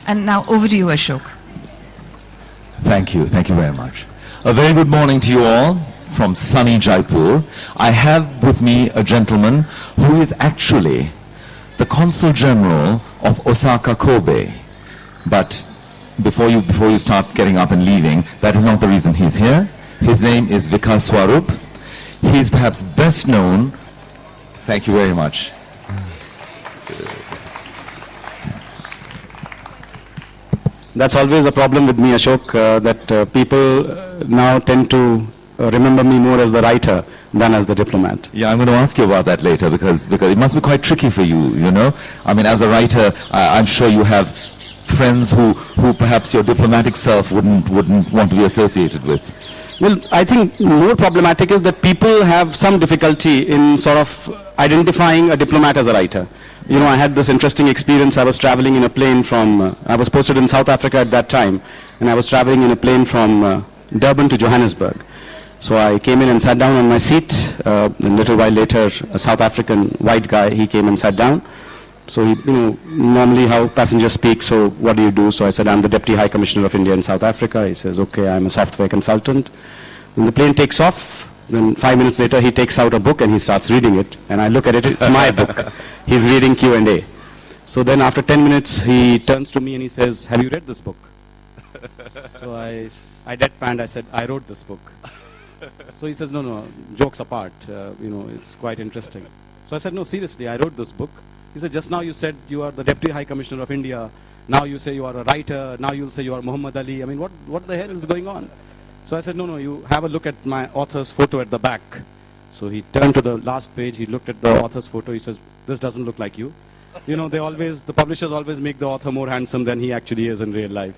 And now over to you, Ashok. Thank you very much. A very good morning to you all from sunny Jaipur. I have with me a gentleman who is actually the Consul General of Osaka Kobe. But before you start getting up and leaving, that is not the reason he's here. His name is Vikas Swarup. He's perhaps best known. Thank you very much. That's always a problem with me, Ashok, that people now tend to remember me more as the writer than as the diplomat. Yeah, I'm going to ask you about that later because it must be quite tricky for you, you know. I mean, as a writer, I'm sure you have friends who perhaps your diplomatic self wouldn't want to be associated with. Well, I think more problematic is that people have some difficulty in sort of identifying a diplomat as a writer. You know, I had this interesting experience. I was traveling in a plane from, I was posted in South Africa at that time, and I was traveling in a plane from Durban to Johannesburg. So I came in and sat down on my seat. A little while later, a South African white guy, he came and sat down. So he, you know, normally how passengers speak, so what do you do? So I said, I'm the Deputy High Commissioner of India in South Africa. He says, okay, I'm a software consultant. When the plane takes off, then 5 minutes later, he takes out a book and he starts reading it. And I look at it, it's my book. He's reading Q&A. So then after 10 minutes, he turns to me and he says, have you read this book? So I deadpanned, I said, I wrote this book. So he says, no, jokes apart, you know, it's quite interesting. So I said, no, seriously, I wrote this book. He said, just now you said you are the Deputy High Commissioner of India. Now you say you are a writer. Now you'll say you are Muhammad Ali. I mean, what the hell is going on? So I said, no, you have a look at my author's photo at the back. So he turned to the last page. He looked at the author's photo. He says, this doesn't look like you. You know, the publishers always make the author more handsome than he actually is in real life.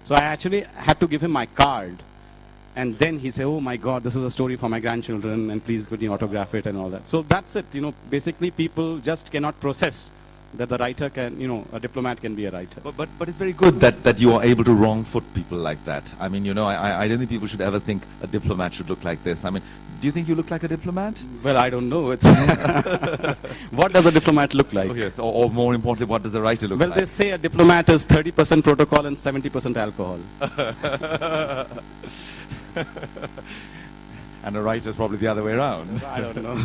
So I actually had to give him my card. And then he said, oh my God, this is a story for my grandchildren, and please could you autograph it and all that. So that's it. You know, basically people just cannot process that the writer can, you know, a diplomat can be a writer. But it's very good that you are able to wrong foot people like that. I mean, you know, I don't think people should ever think a diplomat should look like this. I mean, do you think you look like a diplomat? Well, I don't know. It's what does a diplomat look like? Okay, so, or more importantly, what does a writer look like? Well, they say a diplomat is 30% protocol and 70% alcohol. And a writer is probably the other way around. I don't know.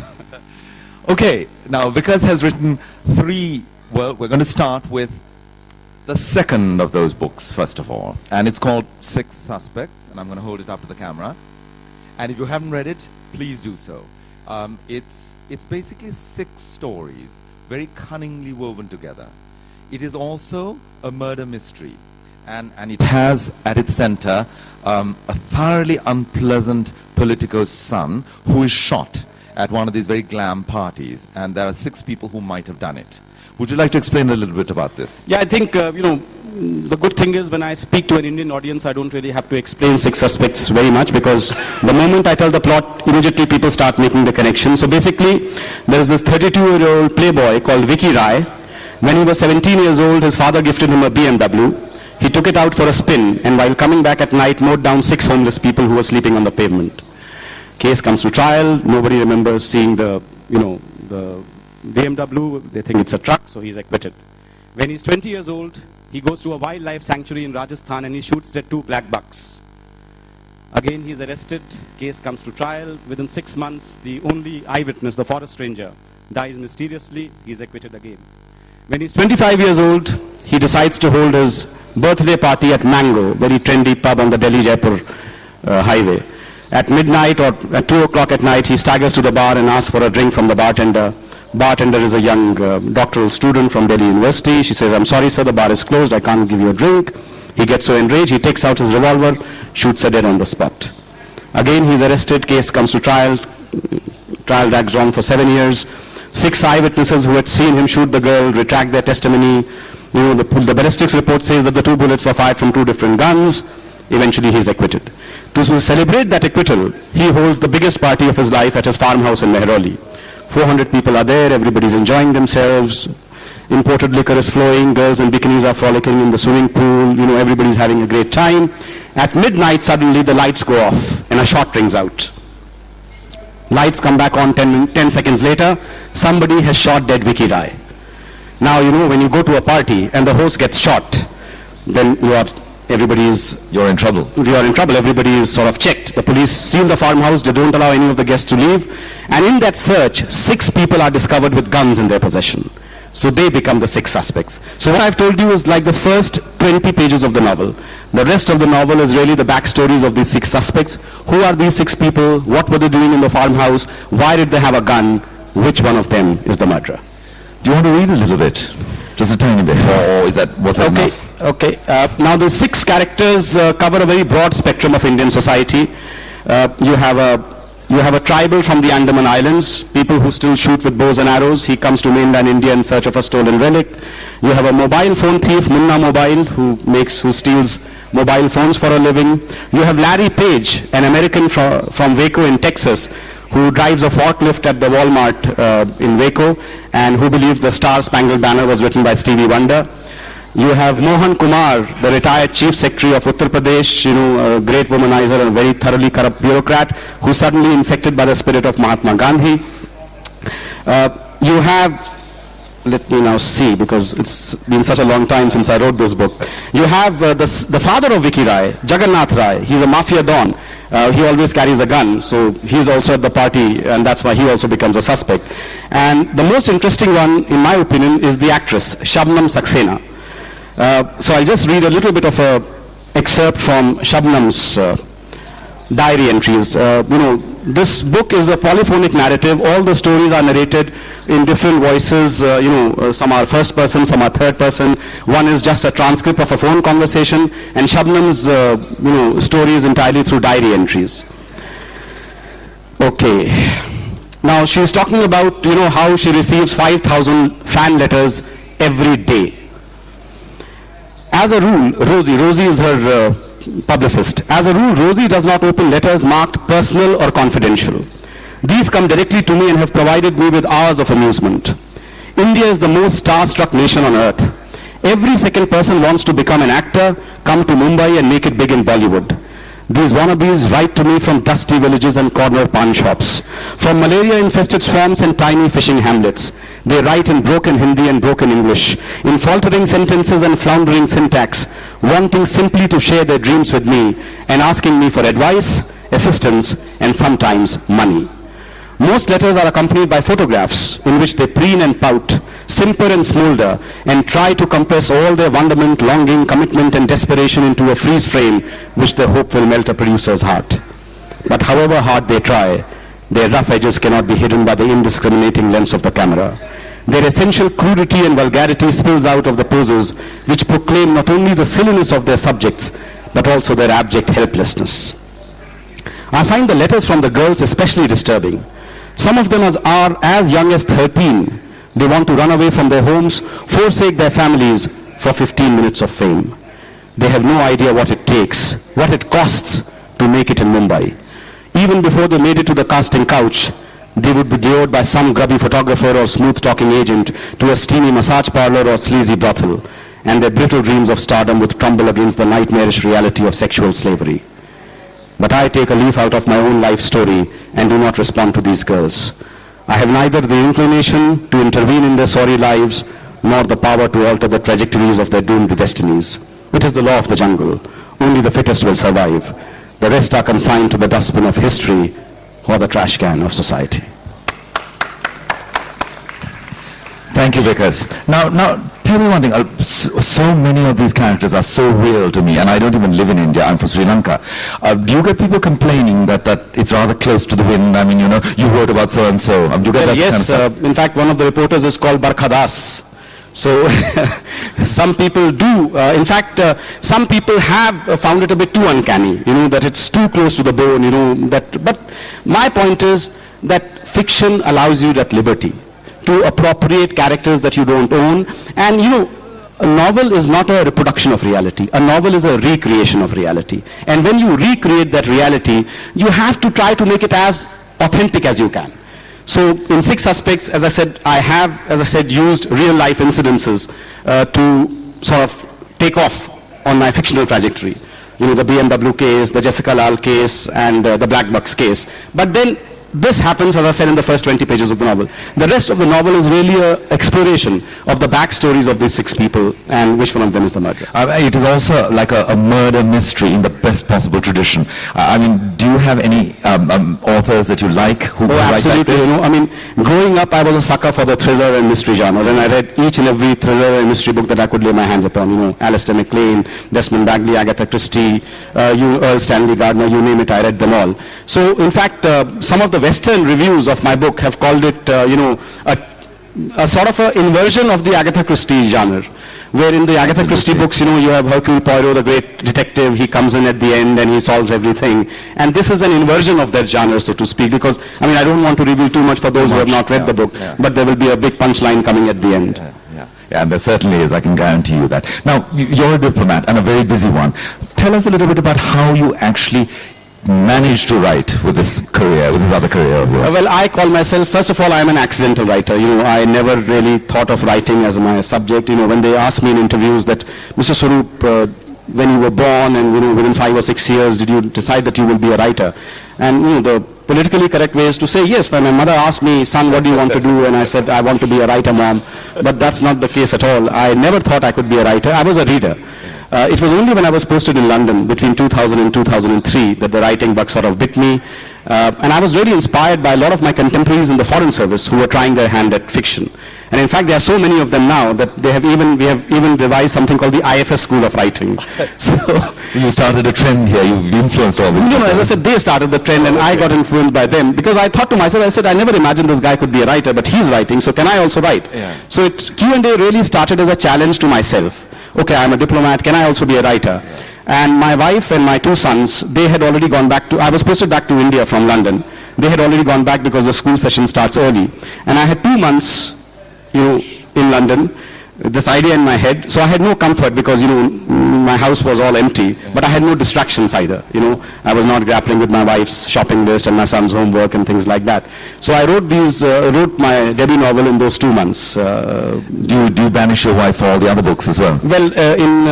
Okay, now Vikas has written 3, well, we're going to start with the second of those books, first of all. And it's called 6 Suspects, and I'm going to hold it up to the camera. And if you haven't read it, please do so. It's basically 6 stories, very cunningly woven together. It is also a murder mystery. And it has at its center a thoroughly unpleasant politico's son who is shot at one of these very glam parties. And there are 6 people who might have done it. Would you like to explain a little bit about this? Yeah, I think, you know, the good thing is when I speak to an Indian audience, I don't really have to explain 6 Suspects very much, because the moment I tell the plot, immediately people start making the connection. So basically, there's this 32-year-old playboy called Vicky Rai. When he was 17 years old, his father gifted him a BMW. He took it out for a spin, and while coming back at night, mowed down 6 homeless people who were sleeping on the pavement. Case comes to trial. Nobody remembers seeing the, you know, the BMW. They think it's a truck, so he's acquitted. When he's 20 years old, he goes to a wildlife sanctuary in Rajasthan and he shoots dead 2 black bucks. Again, he's arrested. Case comes to trial. Within 6 months, the only eyewitness, the forest ranger, dies mysteriously. He's acquitted again. When he's 25 years old, he decides to hold his birthday party at Mango, very trendy pub on the Delhi-Jaipur highway. At midnight or at 2 o'clock at night, he staggers to the bar and asks for a drink from the bartender. Bartender is a young doctoral student from Delhi University. She says, I'm sorry, sir, the bar is closed. I can't give you a drink. He gets so enraged, he takes out his revolver, shoots her dead on the spot. Again, he's arrested. Case comes to trial. Trial drags on for 7 years. 6 eyewitnesses who had seen him shoot the girl retract their testimony. You know, the ballistics report says that the 2 bullets were fired from 2 different guns. Eventually, he's acquitted. To celebrate that acquittal, he holds the biggest party of his life at his farmhouse in Mehrauli. 400 people are there. Everybody's enjoying themselves. Imported liquor is flowing. Girls in bikinis are frolicking in the swimming pool. You know, everybody's having a great time. At midnight, suddenly the lights go off and a shot rings out. Lights come back on 10 seconds later. Somebody has shot dead Vicky Rai. Now, you know, when you go to a party and the host gets shot, then You're in trouble. you are in trouble. Everybody is sort of checked. The police seal the farmhouse. They don't allow any of the guests to leave. And in that search, 6 people are discovered with guns in their possession. So they become the 6 suspects. So what I've told you is like the first 20 pages of the novel. The rest of the novel is really the backstories of these 6 suspects. Who are these 6 people? What were they doing in the farmhouse? Why did they have a gun? Which one of them is the murderer? Do you want to read a little bit? Just a tiny bit. Or was that enough? Okay. Now the 6 characters cover a very broad spectrum of Indian society. You have a tribal from the Andaman Islands, people who still shoot with bows and arrows. He comes to mainland India in search of a stolen relic. You have a mobile phone thief, Munna Mobile, who steals mobile phones for a living. You have Larry Page, an American from Waco in Texas, who drives a forklift at the Walmart in Waco, and who believes the Star Spangled Banner was written by Stevie Wonder. You have Mohan Kumar, the retired chief secretary of Uttar Pradesh, a great womanizer and a very thoroughly corrupt bureaucrat, who's suddenly infected by the spirit of Mahatma Gandhi. You have, let me now see, because it's been such a long time since I wrote this book. You have the father of Vicky Rai, Jagannath Rai. He's a mafia don. He always carries a gun, so he's also at the party, and that's why he also becomes a suspect. And the most interesting one, in my opinion, is the actress, Shabnam Saxena. So I'll just read a little bit of an excerpt from Shabnam's diary entries. This book is a polyphonic narrative. All the stories are narrated in different voices. Some are first person, some are third person. One is just a transcript of a phone conversation, and Shabnam's story is entirely through diary entries. Okay. Now she's talking about how she receives 5,000 fan letters every day. As a rule, Rosie is her publicist. As a rule, Rosie does not open letters marked personal or confidential. These come directly to me and have provided me with hours of amusement. India is the most star-struck nation on earth. Every second person wants to become an actor, come to Mumbai and make it big in Bollywood. These wannabes write to me from dusty villages and corner pawn shops, from malaria-infested swamps and tiny fishing hamlets. They write in broken Hindi and broken English, in faltering sentences and floundering syntax, wanting simply to share their dreams with me and asking me for advice, assistance, and sometimes money. Most letters are accompanied by photographs in which they preen and pout, simper and smolder, and try to compress all their wonderment, longing, commitment, and desperation into a freeze frame which they hope will melt a producer's heart. But however hard they try, their rough edges cannot be hidden by the indiscriminating lens of the camera. Their essential crudity and vulgarity spills out of the poses which proclaim not only the silliness of their subjects, but also their abject helplessness. I find the letters from the girls especially disturbing. Some of them are as young as 13. They want to run away from their homes, forsake their families for 15 minutes of fame. They have no idea what it takes, what it costs to make it in Mumbai. Even before they made it to the casting couch, they would be lured by some grubby photographer or smooth-talking agent to a steamy massage parlor or sleazy brothel, and their brittle dreams of stardom would crumble against the nightmarish reality of sexual slavery. But I take a leaf out of my own life story and do not respond to these girls. I have neither the inclination to intervene in their sorry lives, nor the power to alter the trajectories of their doomed destinies. It is the law of the jungle. Only the fittest will survive. The rest are consigned to the dustbin of history or the trash can of society. Thank you, Vikas. Now, tell me one thing. So many of these characters are so real to me, and I don't even live in India. I'm from Sri Lanka. Do you get people complaining that it's rather close to the wind? I mean, you wrote about so and so. Do you get that yes, kind of stuff? In fact, one of the reporters is called Barkhadas. So some people do. In fact, some people have found it a bit too uncanny. That it's too close to the bone. But my point is that fiction allows you that liberty to appropriate characters that you don't own. And a novel is not a reproduction of reality. A novel is a recreation of reality. And when you recreate that reality, you have to try to make it as authentic as you can. So in 6 Suspects, as I said, used real life incidences to sort of take off on my fictional trajectory. The BMW case, the Jessica Lal case, and the Black Bucks case. But then this happens, as I said, in the first 20 pages of the novel. The rest of the novel is really an exploration of the backstories of these 6 people and which one of them is the murderer. It is also like a murder mystery in the best possible tradition. I mean, do you have any authors that you like who write Absolutely. like this? You know, I mean, growing up, I was a sucker for the thriller and mystery genre, and I read each and every thriller and mystery book that I could lay my hands upon. You know, Alistair MacLean, Desmond Bagley, Agatha Christie, Earl Stanley Gardner, you name it, I read them all. So, in fact, some of the Western reviews of my book have called it, a sort of an inversion of the Agatha Christie genre, where in the Agatha Christie books, you know, you have Hercule Poirot, the great detective, he comes in at the end and he solves everything. And this is an inversion of that genre, so to speak, because, I mean, I don't want to reveal too much for those who have not read the book, but there will be a big punchline coming at the end. Yeah, and there certainly is, I can guarantee you that. Now, you're a diplomat and a very busy one. Tell us a little bit about how you actually managed to write with this career, with this other career of yours. Well, I call myself, first of all, I'm an accidental writer. You know, I never really thought of writing as my subject. You know, when they ask me in interviews that, Mr. Swarup, when you were born and, you know, within 5 or 6 years, did you decide that you will be a writer? And, you know, the politically correct way is to say yes. When my mother asked me, son, what do you want to do? And I said, I want to be a writer, mom. But that's not the case at all. I never thought I could be a writer. I was a reader. It was only when I was posted in London between 2000 and 2003 that the writing bug sort of bit me. And I was really inspired by a lot of my contemporaries in the Foreign Service who were trying their hand at fiction. And in fact, there are so many of them now that we have even devised something called the IFS School of Writing. So you started a trend here, you've influenced all this. No, as I said, they started the trend and I got influenced by them because I thought to myself, I said, I never imagined this guy could be a writer, but he's writing, so can I also write? Yeah. So Q&A really started as a challenge to myself. Okay, I'm a diplomat, can I also be a writer? And my wife and my 2 sons, they had already gone back to, I was posted back to India from London. They had already gone back because the school session starts early. And I had 2 months, you know, in London, this idea in my head. So I had no comfort because, you know, my house was all empty, but I had no distractions either. You know, I was not grappling with my wife's shopping list and my son's homework and things like that. So I wrote wrote my debut novel in those 2 months. Do you banish your wife for all the other books as well? Well, in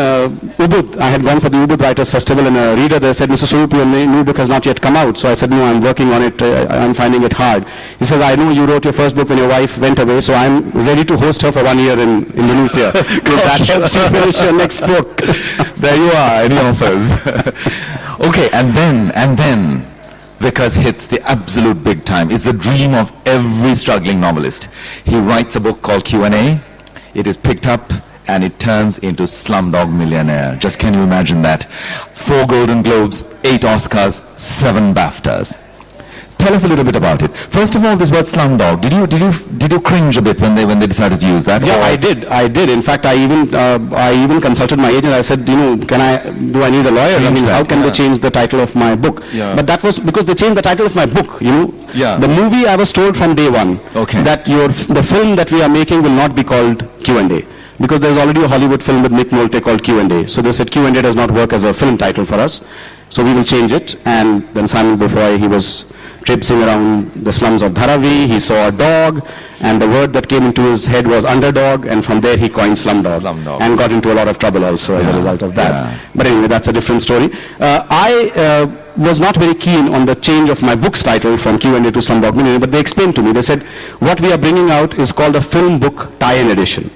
Ubud, I had gone for the Ubud Writers Festival and a reader there said, Mr. Swarup, your new book has not yet come out. So I said, no, I'm working on it. I'm finding it hard. He says, I know you wrote your first book when your wife went away, so I'm ready to host her for 1 year in Indonesia. If that helps you finish your next book. There you are, any offers? Okay, and then Vikas hits the absolute big time. It's the dream of every struggling novelist. He writes a book called Q&A. It is picked up and it turns into Slumdog Millionaire. Just can you imagine that? 4 Golden Globes, 8 Oscars, 7 BAFTAs. Tell us a little bit about it. First of all, this word slumdog. Did you cringe a bit when they decided to use that? Yeah, I did. In fact, I even consulted my agent. I said, you know, do I need a lawyer? I mean, how can they change the title of my book? Yeah. But that was because they changed the title of my book. You know, yeah. The movie I was told from day one that the film that we are making will not be called Q&A. Because there's already a Hollywood film with Nick Nolte called Q&A. So they said Q&A does not work as a film title for us. So we will change it. And then Simon Beaufoy, he was traipsing around the slums of Dharavi. He saw a dog, and the word that came into his head was underdog, and from there he coined slumdog. And got into a lot of trouble also as a result of that. Yeah. But anyway, that's a different story. I was not very keen on the change of my book's title from Q&A to Slumdog Millionaire, but they explained to me. They said, what we are bringing out is called a film book tie-in edition.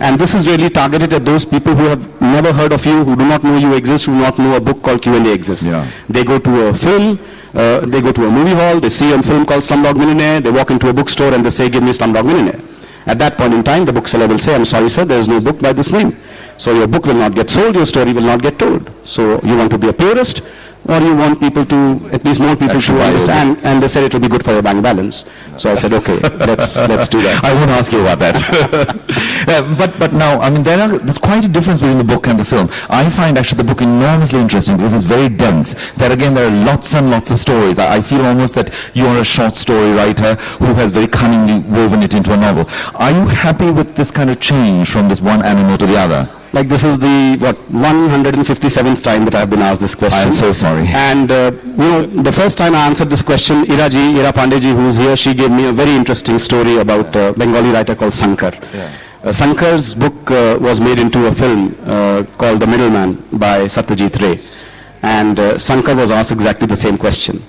And this is really targeted at those people who have never heard of you, who do not know you exist, who do not know a book called Q&A exists. Yeah. They go to a film, they go to a movie hall, they see a film called Slumdog Millionaire, they walk into a bookstore and they say, give me Slumdog Millionaire. At that point in time, the bookseller will say, I'm sorry sir, there is no book by this name. So your book will not get sold, your story will not get told. So you want to be a purist, or you want people to, at least more people to understand, and they said it will be good for your bank balance. So I said, okay, let's do that. I won't ask you about that. But now, I mean, there's quite a difference between the book and the film. I find actually the book enormously interesting because it's very dense. There are lots and lots of stories. I feel almost that you are a short story writer who has very cunningly woven it into a novel. Are you happy with this kind of change from this one animal to the other? Like this is the 157th time that I've been asked this question. I'm so sorry. And you know, the first time I answered this question, Ira Pandeyji, who is here, she gave me a very interesting story about a Bengali writer called Sankar. Yeah. Sankar's book was made into a film called The Middleman by Satyajit Ray. And Sankar was asked exactly the same question.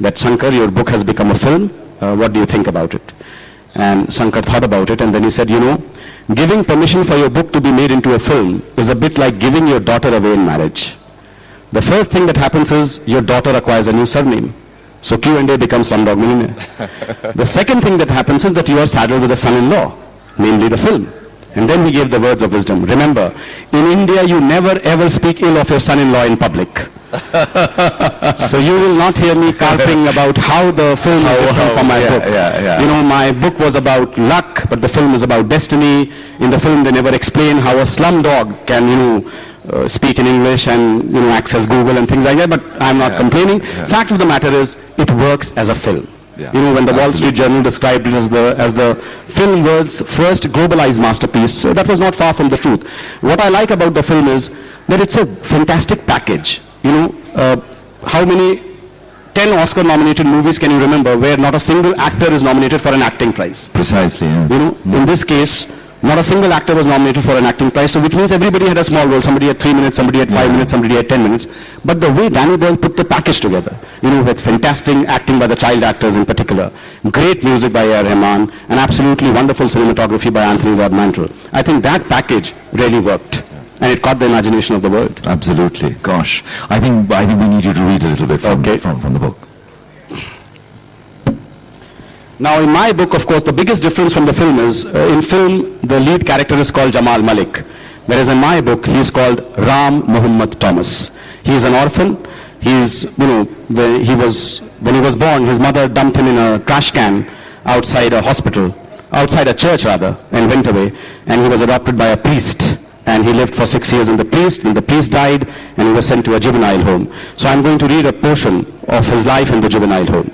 that, Shankar, your book has become a film. What do you think about it? And Shankar thought about it, and then he said, you know, giving permission for your book to be made into a film is a bit like giving your daughter away in marriage. The first thing that happens is your daughter acquires a new surname. So Q&A becomes Slumdog Millionaire. The second thing that happens is that you are saddled with a son-in-law, namely the film. And then he gave the words of wisdom. Remember, in India you never ever speak ill of your son-in-law in public. So you will not hear me carping about how the film is different from my book. You know, my book was about luck, but the film is about destiny. In the film they never explain how a slum dog can, you know, speak in English and, you know, access Google and things like that, but I'm not complaining. Fact of the matter is, it works as a film. You know, when the Wall Street Journal described it as the film world's first globalized masterpiece, that was not far from the truth. What I like about the film is that it's a fantastic package. You know, how many 10 Oscar-nominated movies can you remember where not a single actor is nominated for an acting prize? Precisely. Yeah. You know, in this case, not a single actor was nominated for an acting prize, so which means everybody had a small role. Somebody had 3 minutes, somebody had 5 minutes, somebody had 10 minutes. But the way Danny Boyle put the package together, you know, with fantastic acting by the child actors in particular, great music by A.R. Rahman, and absolutely wonderful cinematography by Anthony Rod Mantle, I think that package really worked. And it caught the imagination of the world. Absolutely. Gosh. I think we need you to read a little bit from the book. Now, in my book, of course, the biggest difference from the film is, in film, the lead character is called Jamal Malik, whereas in my book, he is called Ram Muhammad Thomas. He is an orphan. He's, you know, when he was born, his mother dumped him in a trash can outside a hospital, outside a church rather, and went away. And he was adopted by a priest. And he lived for 6 years in the priest died, and he was sent to a juvenile home. So I'm going to read a portion of his life in the juvenile home.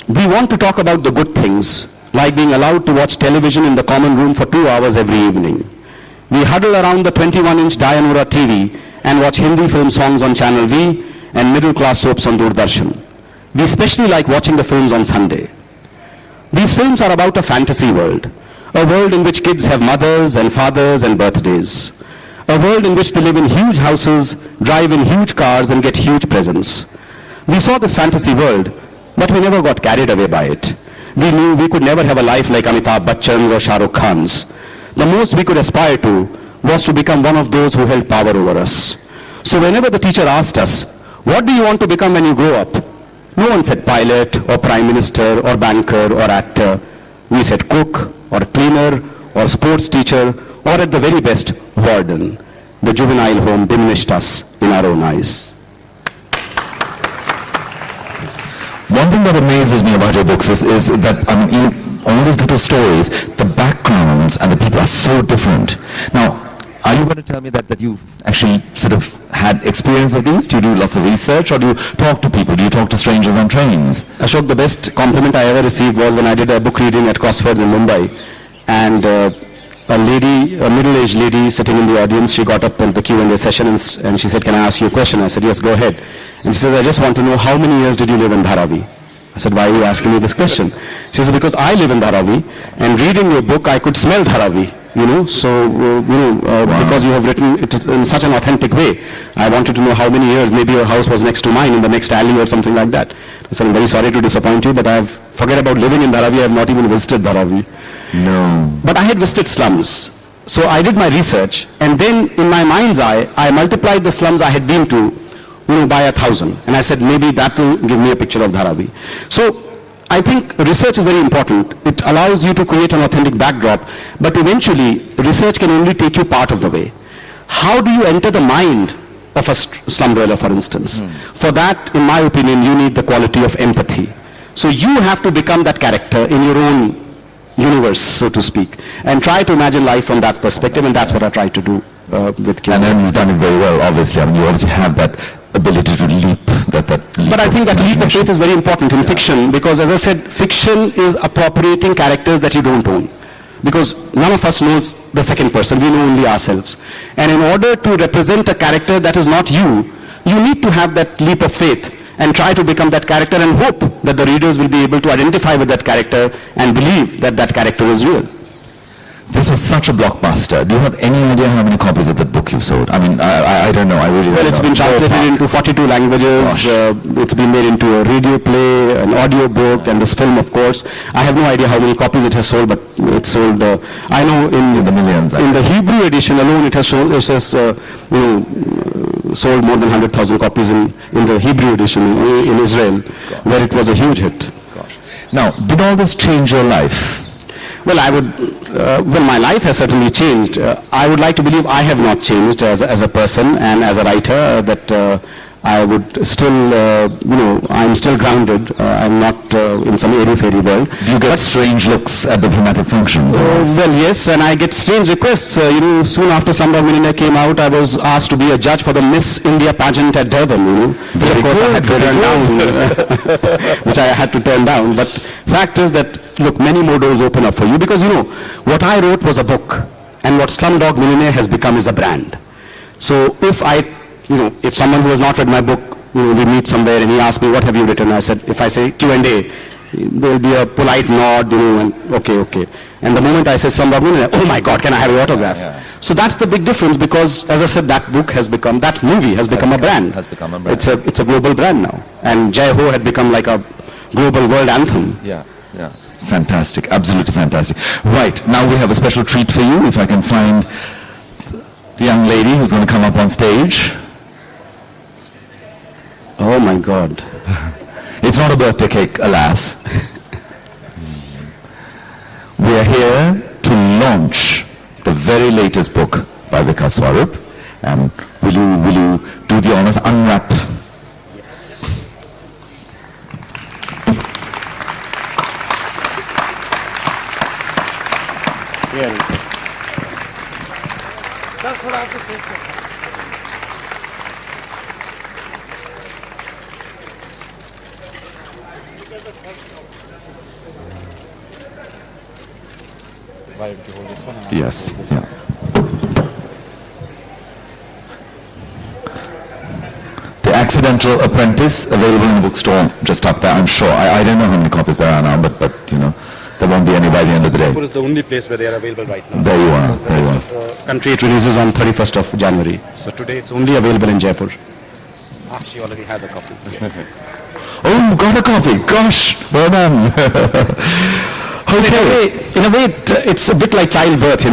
We want to talk about the good things, like being allowed to watch television in the common room for 2 hours every evening. We huddle around the 21-inch Dianora TV and watch Hindi film songs on Channel V and middle-class soaps on Doordarshan. We especially like watching the films on Sunday. These films are about a fantasy world, a world in which kids have mothers and fathers and birthdays, a world in which they live in huge houses, drive in huge cars, and get huge presents. We saw this fantasy world, but we never got carried away by it. We knew we could never have a life like Amitabh Bachchan's or Shah Rukh Khan's. The most we could aspire to was to become one of those who held power over us. So whenever the teacher asked us, what do you want to become when you grow up? No one said pilot or prime minister or banker or actor. We said cook or cleaner or sports teacher or at the very best, warden. The juvenile home diminished us in our own eyes. One thing that amazes me about your books is that, I mean, in all these little stories, the backgrounds and the people are so different. Now, are you going to tell me that you've actually sort of had experience of these? Do you do lots of research, or do you talk to people? Do you talk to strangers on trains? Ashok, the best compliment I ever received was when I did a book reading at Crossroads in Mumbai, and a middle-aged lady sitting in the audience, she got up in the Q&A session and she said, can I ask you a question? I said, yes, go ahead. And she says, I just want to know, how many years did you live in Dharavi? I said, why are you asking me this question? She said, because I live in Dharavi, and reading your book, I could smell Dharavi. You know, so, because you have written it in such an authentic way, I wanted to know how many years, maybe your house was next to mine in the next alley or something like that. So I'm very sorry to disappoint you, but forget about living in Dharavi, I have not even visited Dharavi. No. But I had visited slums. So I did my research, and then in my mind's eye, I multiplied the slums I had been to, by 1,000. And I said, maybe that will give me a picture of Dharavi. So I think research is very important. It allows you to create an authentic backdrop, but eventually research can only take you part of the way. How do you enter the mind of a slum dweller, for instance? For that, in my opinion, you need the quality of empathy. So you have to become that character in your own universe, so to speak, and try to imagine life from that perspective, and that's what I try to do with Q. And then you've done it very well, obviously. I mean, you obviously have that ability to leap, that leap. But I think that leap of faith is very important in fiction, because as I said, fiction is appropriating characters that you don't own. Because none of us knows the second person, we know only ourselves. And in order to represent a character that is not you, you need to have that leap of faith and try to become that character and hope that the readers will be able to identify with that character and believe that that character is real. This was such a blockbuster. Do you have any idea how many copies of that book you've sold? I mean, I don't know. I really don't know. Well, it's been translated into 42 languages. It's been made into a radio play, an audio book, and this film, of course. I have no idea how many copies it has sold, but it's sold. I know in the millions. In the Hebrew edition alone, it has sold. It has, sold more than 100,000 copies in the Hebrew edition in Israel, where it was a huge hit. Gosh. Now, did all this change your life? Well, my life has certainly changed. I would like to believe I have not changed as a person and as a writer, that I would still, I'm still grounded. I'm not in some airy-fairy world. Do you get strange looks at diplomatic functions? Well, yes, and I get strange requests. Soon after Slumdog Millionaire came out, I was asked to be a judge for the Miss India pageant at Durban, Very of course, good, I had to turn down, which I had to turn down. But fact is that, look, many more doors open up for you, because, what I wrote was a book, and what Slumdog Millionaire has become is a brand. So if someone who has not read my book, we meet somewhere and he asks me, what have you written? I said, if I say Q&A, there will be a polite nod, and okay. And the moment I say Slumdog Millionaire, oh my God, can I have your autograph? Yeah. So that's the big difference, because, as I said, that movie has become a brand. It's a global brand now. And Jai Ho had become like a global world anthem. Yeah. Fantastic, absolutely fantastic. Right, now we have a special treat for you, if I can find the young lady who's going to come up on stage. Oh my God. It's not a birthday cake, alas. We are here to launch the very latest book by Vikas Swarup. And will you do the honors, unwrap? Yes. Here it is. Why would you hold this one? Yes. Yeah. The Accidental Apprentice, available in the bookstore just up there, I'm sure. I don't know how many copies there are now, but there won't be any by the end of the day. Jaipur is the only place where they are available right now. There you are. The rest of the country, it releases on 31st of January. So today it's only available in Jaipur. She already has a copy. Yes. Oh, you've got a copy. Gosh, well done. Okay. In a way, it's a bit like childbirth,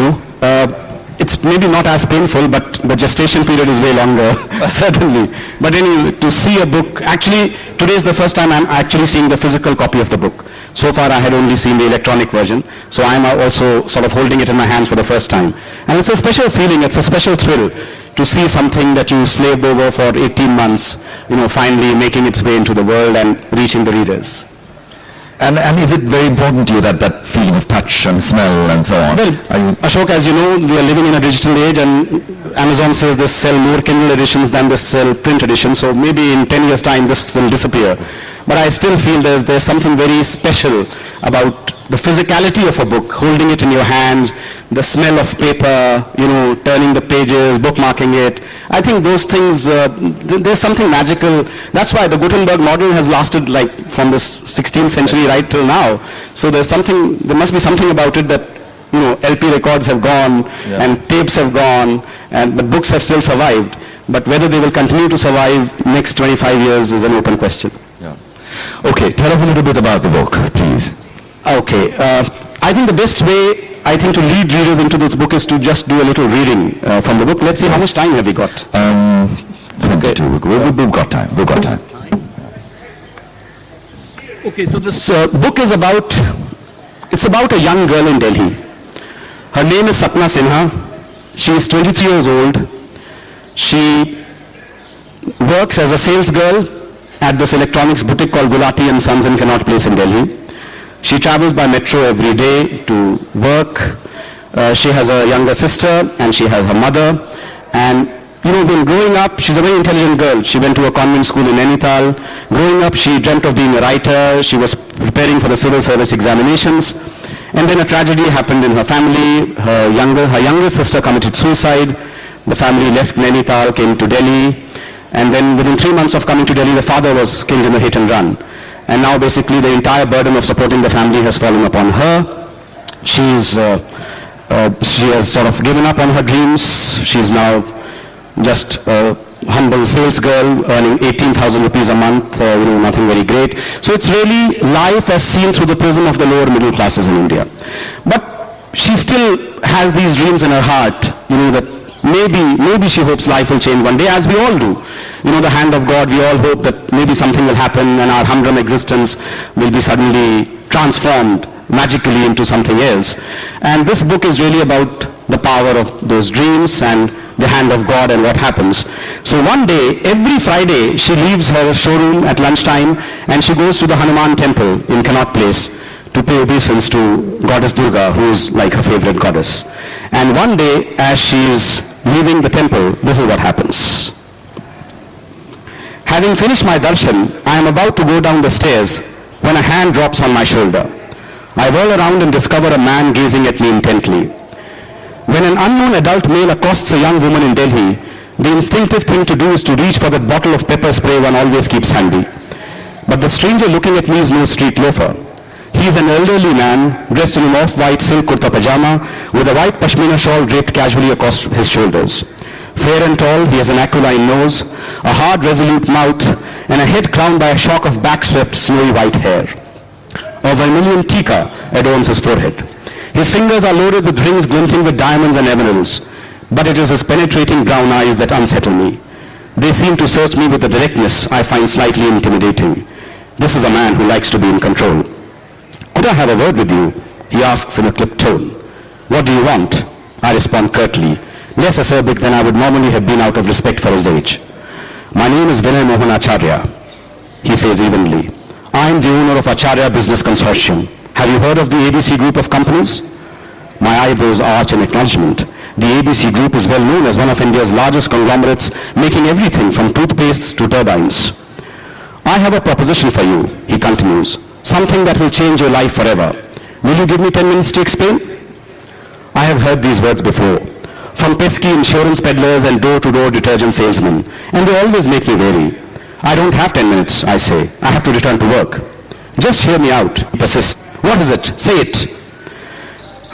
It's maybe not as painful, but the gestation period is way longer, certainly. But anyway, to see a book, actually, today is the first time I'm actually seeing the physical copy of the book. So far, I had only seen the electronic version, so I'm also sort of holding it in my hands for the first time. And it's a special feeling, it's a special thrill to see something that you slaved over for 18 months, finally making its way into the world and reaching the readers. And is it very important to you that feeling of touch and smell and so on? Well, Ashok, as you know, we are living in a digital age, and Amazon says they sell more Kindle editions than they sell print editions, so maybe in 10 years' time this will disappear. But I still feel there's something very special about the physicality of a book, holding it in your hands, the smell of paper, turning the pages, bookmarking it. I think those things, there's something magical. That's why the Gutenberg model has lasted like from the 16th century right till now. So there must be something about it that, LP records have gone and tapes have gone, but books have still survived. But whether they will continue to survive next 25 years is an open question. Yeah. Okay, tell us a little bit about the book, please. Okay, I think the best way, to lead readers into this book is to just do a little reading from the book. Let's see, how much time have we got? 22. We've got time. Okay, so this book is about a young girl in Delhi. Her name is Sapna Sinha. She is 23 years old. She works as a sales girl at this electronics boutique called Gulati and Sons in Connaught Place in Delhi. She travels by metro every day to work. She has a younger sister and she has her mother. And when growing up, she's a very intelligent girl. She went to a convent school in Nainital. Growing up, she dreamt of being a writer. She was preparing for the civil service examinations. And then a tragedy happened in her family. Her younger sister committed suicide. The family left Nainital, came to Delhi. And then within 3 months of coming to Delhi, the father was killed in a hit and run. And now basically the entire burden of supporting the family has fallen upon her. She's She has sort of given up on her dreams. She's now just a humble sales girl earning 18,000 rupees a month, nothing very great. So it's really life as seen through the prism of the lower middle classes in India. But she still has these dreams in her heart, that maybe she hopes life will change one day, as we all do. The hand of God, we all hope that maybe something will happen and our humdrum existence will be suddenly transformed magically into something else. And this book is really about the power of those dreams and the hand of God and what happens. So one day, every Friday, she leaves her showroom at lunchtime and she goes to the Hanuman temple in Connaught Place to pay obeisance to Goddess Durga, who is like her favorite goddess. And one day, as she is leaving the temple, this is what happens. Having finished my darshan, I am about to go down the stairs when a hand drops on my shoulder. I whirl around and discover a man gazing at me intently. When an unknown adult male accosts a young woman in Delhi, the instinctive thing to do is to reach for that bottle of pepper spray one always keeps handy. But the stranger looking at me is no street loafer. He is an elderly man dressed in an off-white silk kurta pajama with a white pashmina shawl draped casually across his shoulders. Fair and tall, he has an aquiline nose, a hard, resolute mouth, and a head crowned by a shock of back-swept, snowy white hair. A vermilion tika adorns his forehead. His fingers are loaded with rings glinting with diamonds and emeralds, but it is his penetrating brown eyes that unsettle me. They seem to search me with a directness I find slightly intimidating. This is a man who likes to be in control. Could I have a word with you? He asks in a clipped tone. What do you want? I respond curtly, less acerbic than I would normally have been out of respect for his age. My name is Vinay Mohan Acharya, he says evenly. I am the owner of Acharya Business Consortium. Have you heard of the ABC Group of companies? My eyebrows arch in acknowledgement. The ABC Group is well known as one of India's largest conglomerates, making everything from toothpastes to turbines. I have a proposition for you, he continues, something that will change your life forever. Will you give me 10 minutes to explain? I have heard these words before, from pesky insurance peddlers and door-to-door detergent salesmen, and they always make me wary. I don't have 10 minutes, I say. I have to return to work. Just hear me out, he persists. What is it? Say it.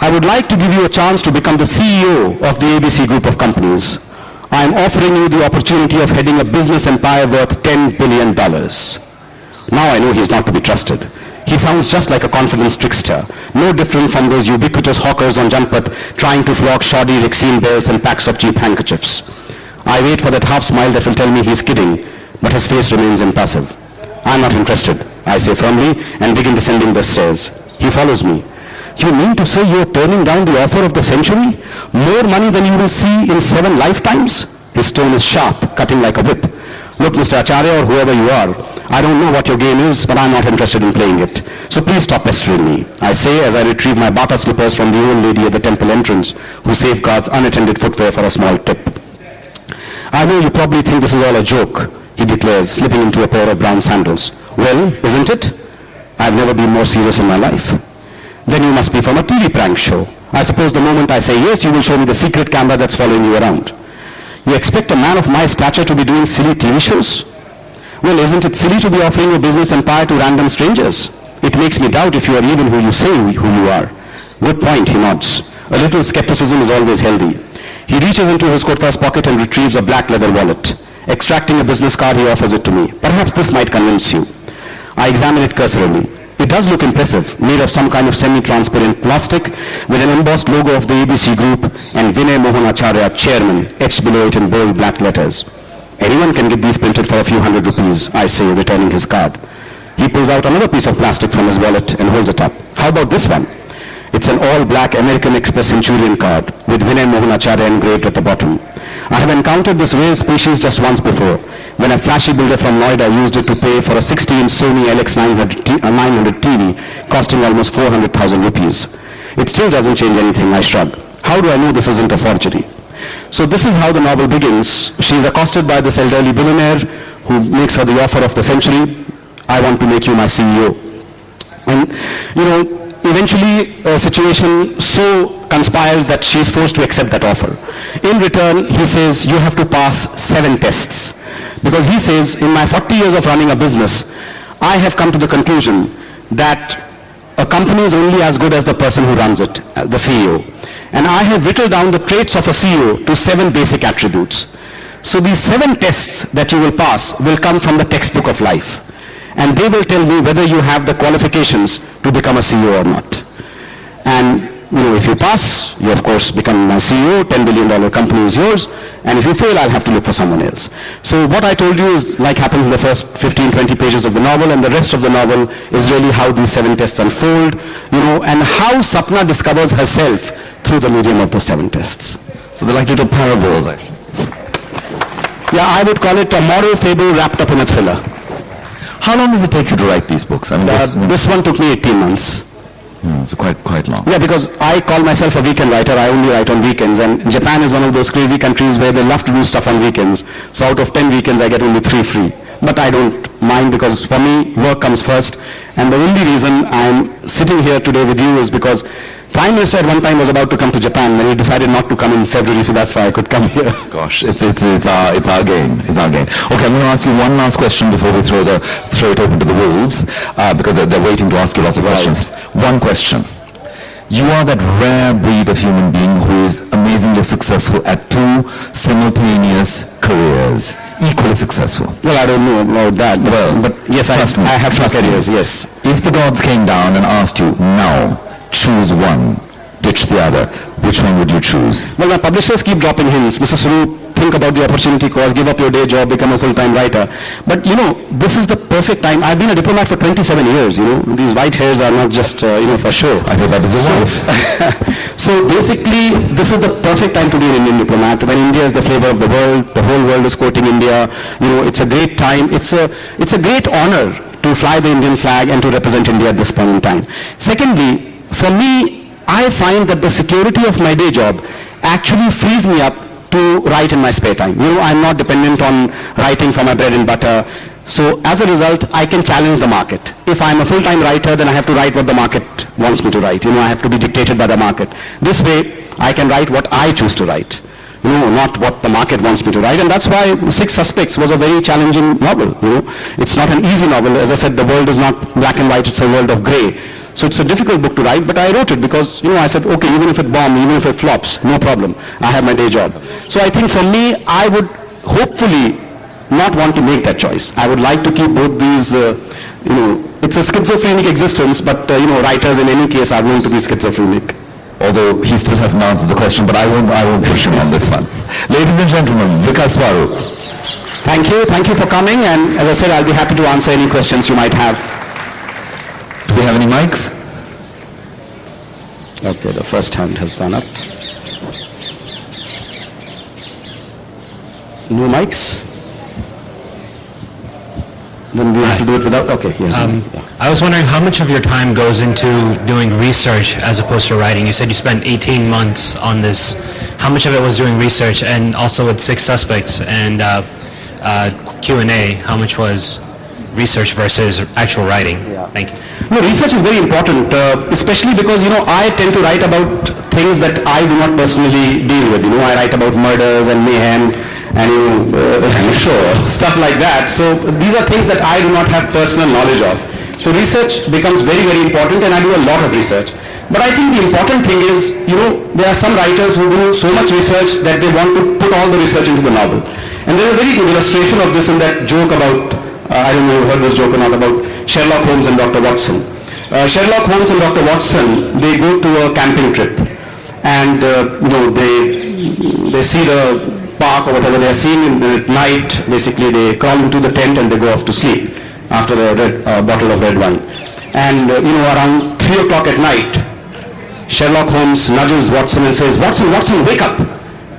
I would like to give you a chance to become the CEO of the ABC Group of companies. I am offering you the opportunity of heading a business empire worth $10 billion. Now I know he is not to be trusted. He sounds just like a confidence trickster, no different from those ubiquitous hawkers on Janpat trying to flog shoddy Rexine bells and packs of cheap handkerchiefs. I wait for that half smile that will tell me he is kidding, but his face remains impassive. I am not interested, I say firmly, and begin descending the stairs. He follows me. You mean to say you are turning down the offer of the century? More money than you will see in 7 lifetimes? His tone is sharp, cutting like a whip. Look, Mr. Acharya, or whoever you are, I don't know what your game is, but I'm not interested in playing it. So please stop pestering me, I say as I retrieve my Bata slippers from the old lady at the temple entrance, who safeguards unattended footwear for a small tip. I know you probably think this is all a joke, he declares, slipping into a pair of brown sandals. Well, isn't it? I've never been more serious in my life. Then you must be from a TV prank show. I suppose the moment I say yes, you will show me the secret camera that's following you around. You expect a man of my stature to be doing silly TV shows? Well, isn't it silly to be offering your business empire to random strangers? It makes me doubt if you are even who you say who you are. Good point, he nods. A little skepticism is always healthy. He reaches into his kurta's pocket and retrieves a black leather wallet. Extracting a business card, he offers it to me. Perhaps this might convince you. I examine it cursorily. It does look impressive, made of some kind of semi-transparent plastic with an embossed logo of the ABC Group and Vinay Mohan Acharya, Chairman, etched below it in bold black letters. Anyone can get these printed for a few hundred rupees, I say, returning his card. He pulls out another piece of plastic from his wallet and holds it up. How about this one? It's an all-black American Express Centurion card with Vinay Mohan Acharya engraved at the bottom. I have encountered this rare species just once before, when a flashy builder from Noida used it to pay for a 16-inch Sony LX900 TV costing almost 400,000 rupees. It still doesn't change anything, I shrug. How do I know this isn't a forgery? So this is how the novel begins. She is accosted by this elderly billionaire who makes her the offer of the century. I want to make you my CEO. And, eventually a situation so conspires that she is forced to accept that offer. In return, he says, you have to pass 7 tests. Because he says, in my 40 years of running a business, I have come to the conclusion that a company is only as good as the person who runs it, the CEO. And I have written down the traits of a CEO to 7 basic attributes. So these 7 tests that you will pass will come from the textbook of life. And they will tell me whether you have the qualifications to become a CEO or not. And if you pass, you of course become my CEO, $10 billion company is yours, and if you fail, I'll have to look for someone else. So what I told you is like happens in the first 15, 20 pages of the novel, and the rest of the novel is really how these 7 tests unfold, and how Sapna discovers herself through the medium of those 7 tests. So they're like little parables, actually. Yeah, I would call it a moral fable wrapped up in a thriller. How long does it take you to write these books? I mean, this one took me 18 months. So quite long. Yeah, because I call myself a weekend writer. I only write on weekends, and Japan is one of those crazy countries where they love to do stuff on weekends. So out of 10 weekends, I get only 3 free. But I don't mind, because for me, work comes first. And the only reason I'm sitting here today with you is because Prime Minister at one time was about to come to Japan, and he decided not to come in February, so that's why I could come here. Gosh, it's our gain. It's our gain. Okay, I'm going to ask you one last question before we throw it open to the wolves, because they're waiting to ask you lots of questions. One question. You are that rare breed of human being who is amazingly successful at 2 simultaneous careers, equally successful. Well, I don't know about that, but yes, I have 2 careers, yes. If the gods came down and asked you, now, choose one, ditch the other, which one would you choose? Well, my publishers keep dropping hints. Mr. Swarup, think about the opportunity cost, give up your day job, become a full-time writer. But, this is the perfect time. I've been a diplomat for 27 years, These white hairs are not just, for show. I thought that was your wife. So basically, this is the perfect time to be an Indian diplomat. When India is the flavor of the world, the whole world is quoting India. It's a great time. It's a great honor to fly the Indian flag and to represent India at this point in time. Secondly, for me, I find that the security of my day job actually frees me up to write in my spare time. I'm not dependent on writing for my bread and butter. So as a result, I can challenge the market. If I'm a full-time writer, then I have to write what the market wants me to write. I have to be dictated by the market. This way, I can write what I choose to write. Not what the market wants me to write. And that's why 6 Suspects was a very challenging novel. It's not an easy novel. As I said, the world is not black and white, it's a world of gray. So it's a difficult book to write, but I wrote it because, I said, okay, even if it bombs, even if it flops, no problem. I have my day job. So I think for me, I would hopefully not want to make that choice. I would like to keep both these, it's a schizophrenic existence, but, writers in any case are going to be schizophrenic. Although he still hasn't answered the question, but I won't push him on this one. Ladies and gentlemen, Vikas Swarup. Thank you for coming, and as I said, I'll be happy to answer any questions you might have. Do we have any mics? Okay, the first hand has gone up. No mics? Then we have to do it without, okay, here's I was wondering how much of your time goes into doing research as opposed to writing. You said you spent 18 months on this. How much of it was doing research, and also with 6 Suspects and Q&A, how much was research versus actual writing? Thank you. No, research is very important, especially because, I tend to write about things that I do not personally deal with. I write about murders and mayhem and, stuff like that. So these are things that I do not have personal knowledge of. So research becomes very, very important, and I do a lot of research. But I think the important thing is, there are some writers who do so much research that they want to put all the research into the novel. And there's a very good illustration of this in that joke about, I don't know if you heard this joke or not, about Sherlock Holmes and Dr. Watson. Sherlock Holmes and Dr. Watson, they go to a camping trip, and they see the park or whatever they are seeing, and at night basically they crawl into the tent and they go off to sleep after a bottle of red wine. And around 3 o'clock at night, Sherlock Holmes nudges Watson and says, Watson, wake up.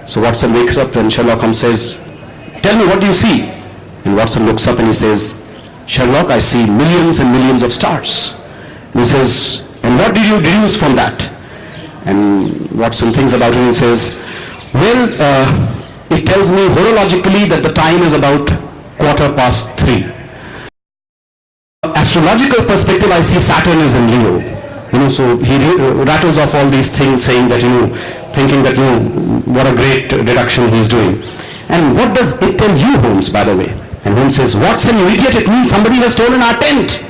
So Watson wakes up, and Sherlock Holmes says, tell me, what do you see? And Watson looks up and he says, Sherlock, I see millions and millions of stars. And he says, and what did you deduce from that? And Watson thinks about it and says, well, it tells me horologically that the time is about 3:15. Astrological perspective, I see Saturn is in Leo. So he rattles off all these things, saying that, thinking that, what a great deduction he's doing. And what does it tell you, Holmes, by the way? And Holmes says, Watson, you idiot, it means somebody has stolen our tent.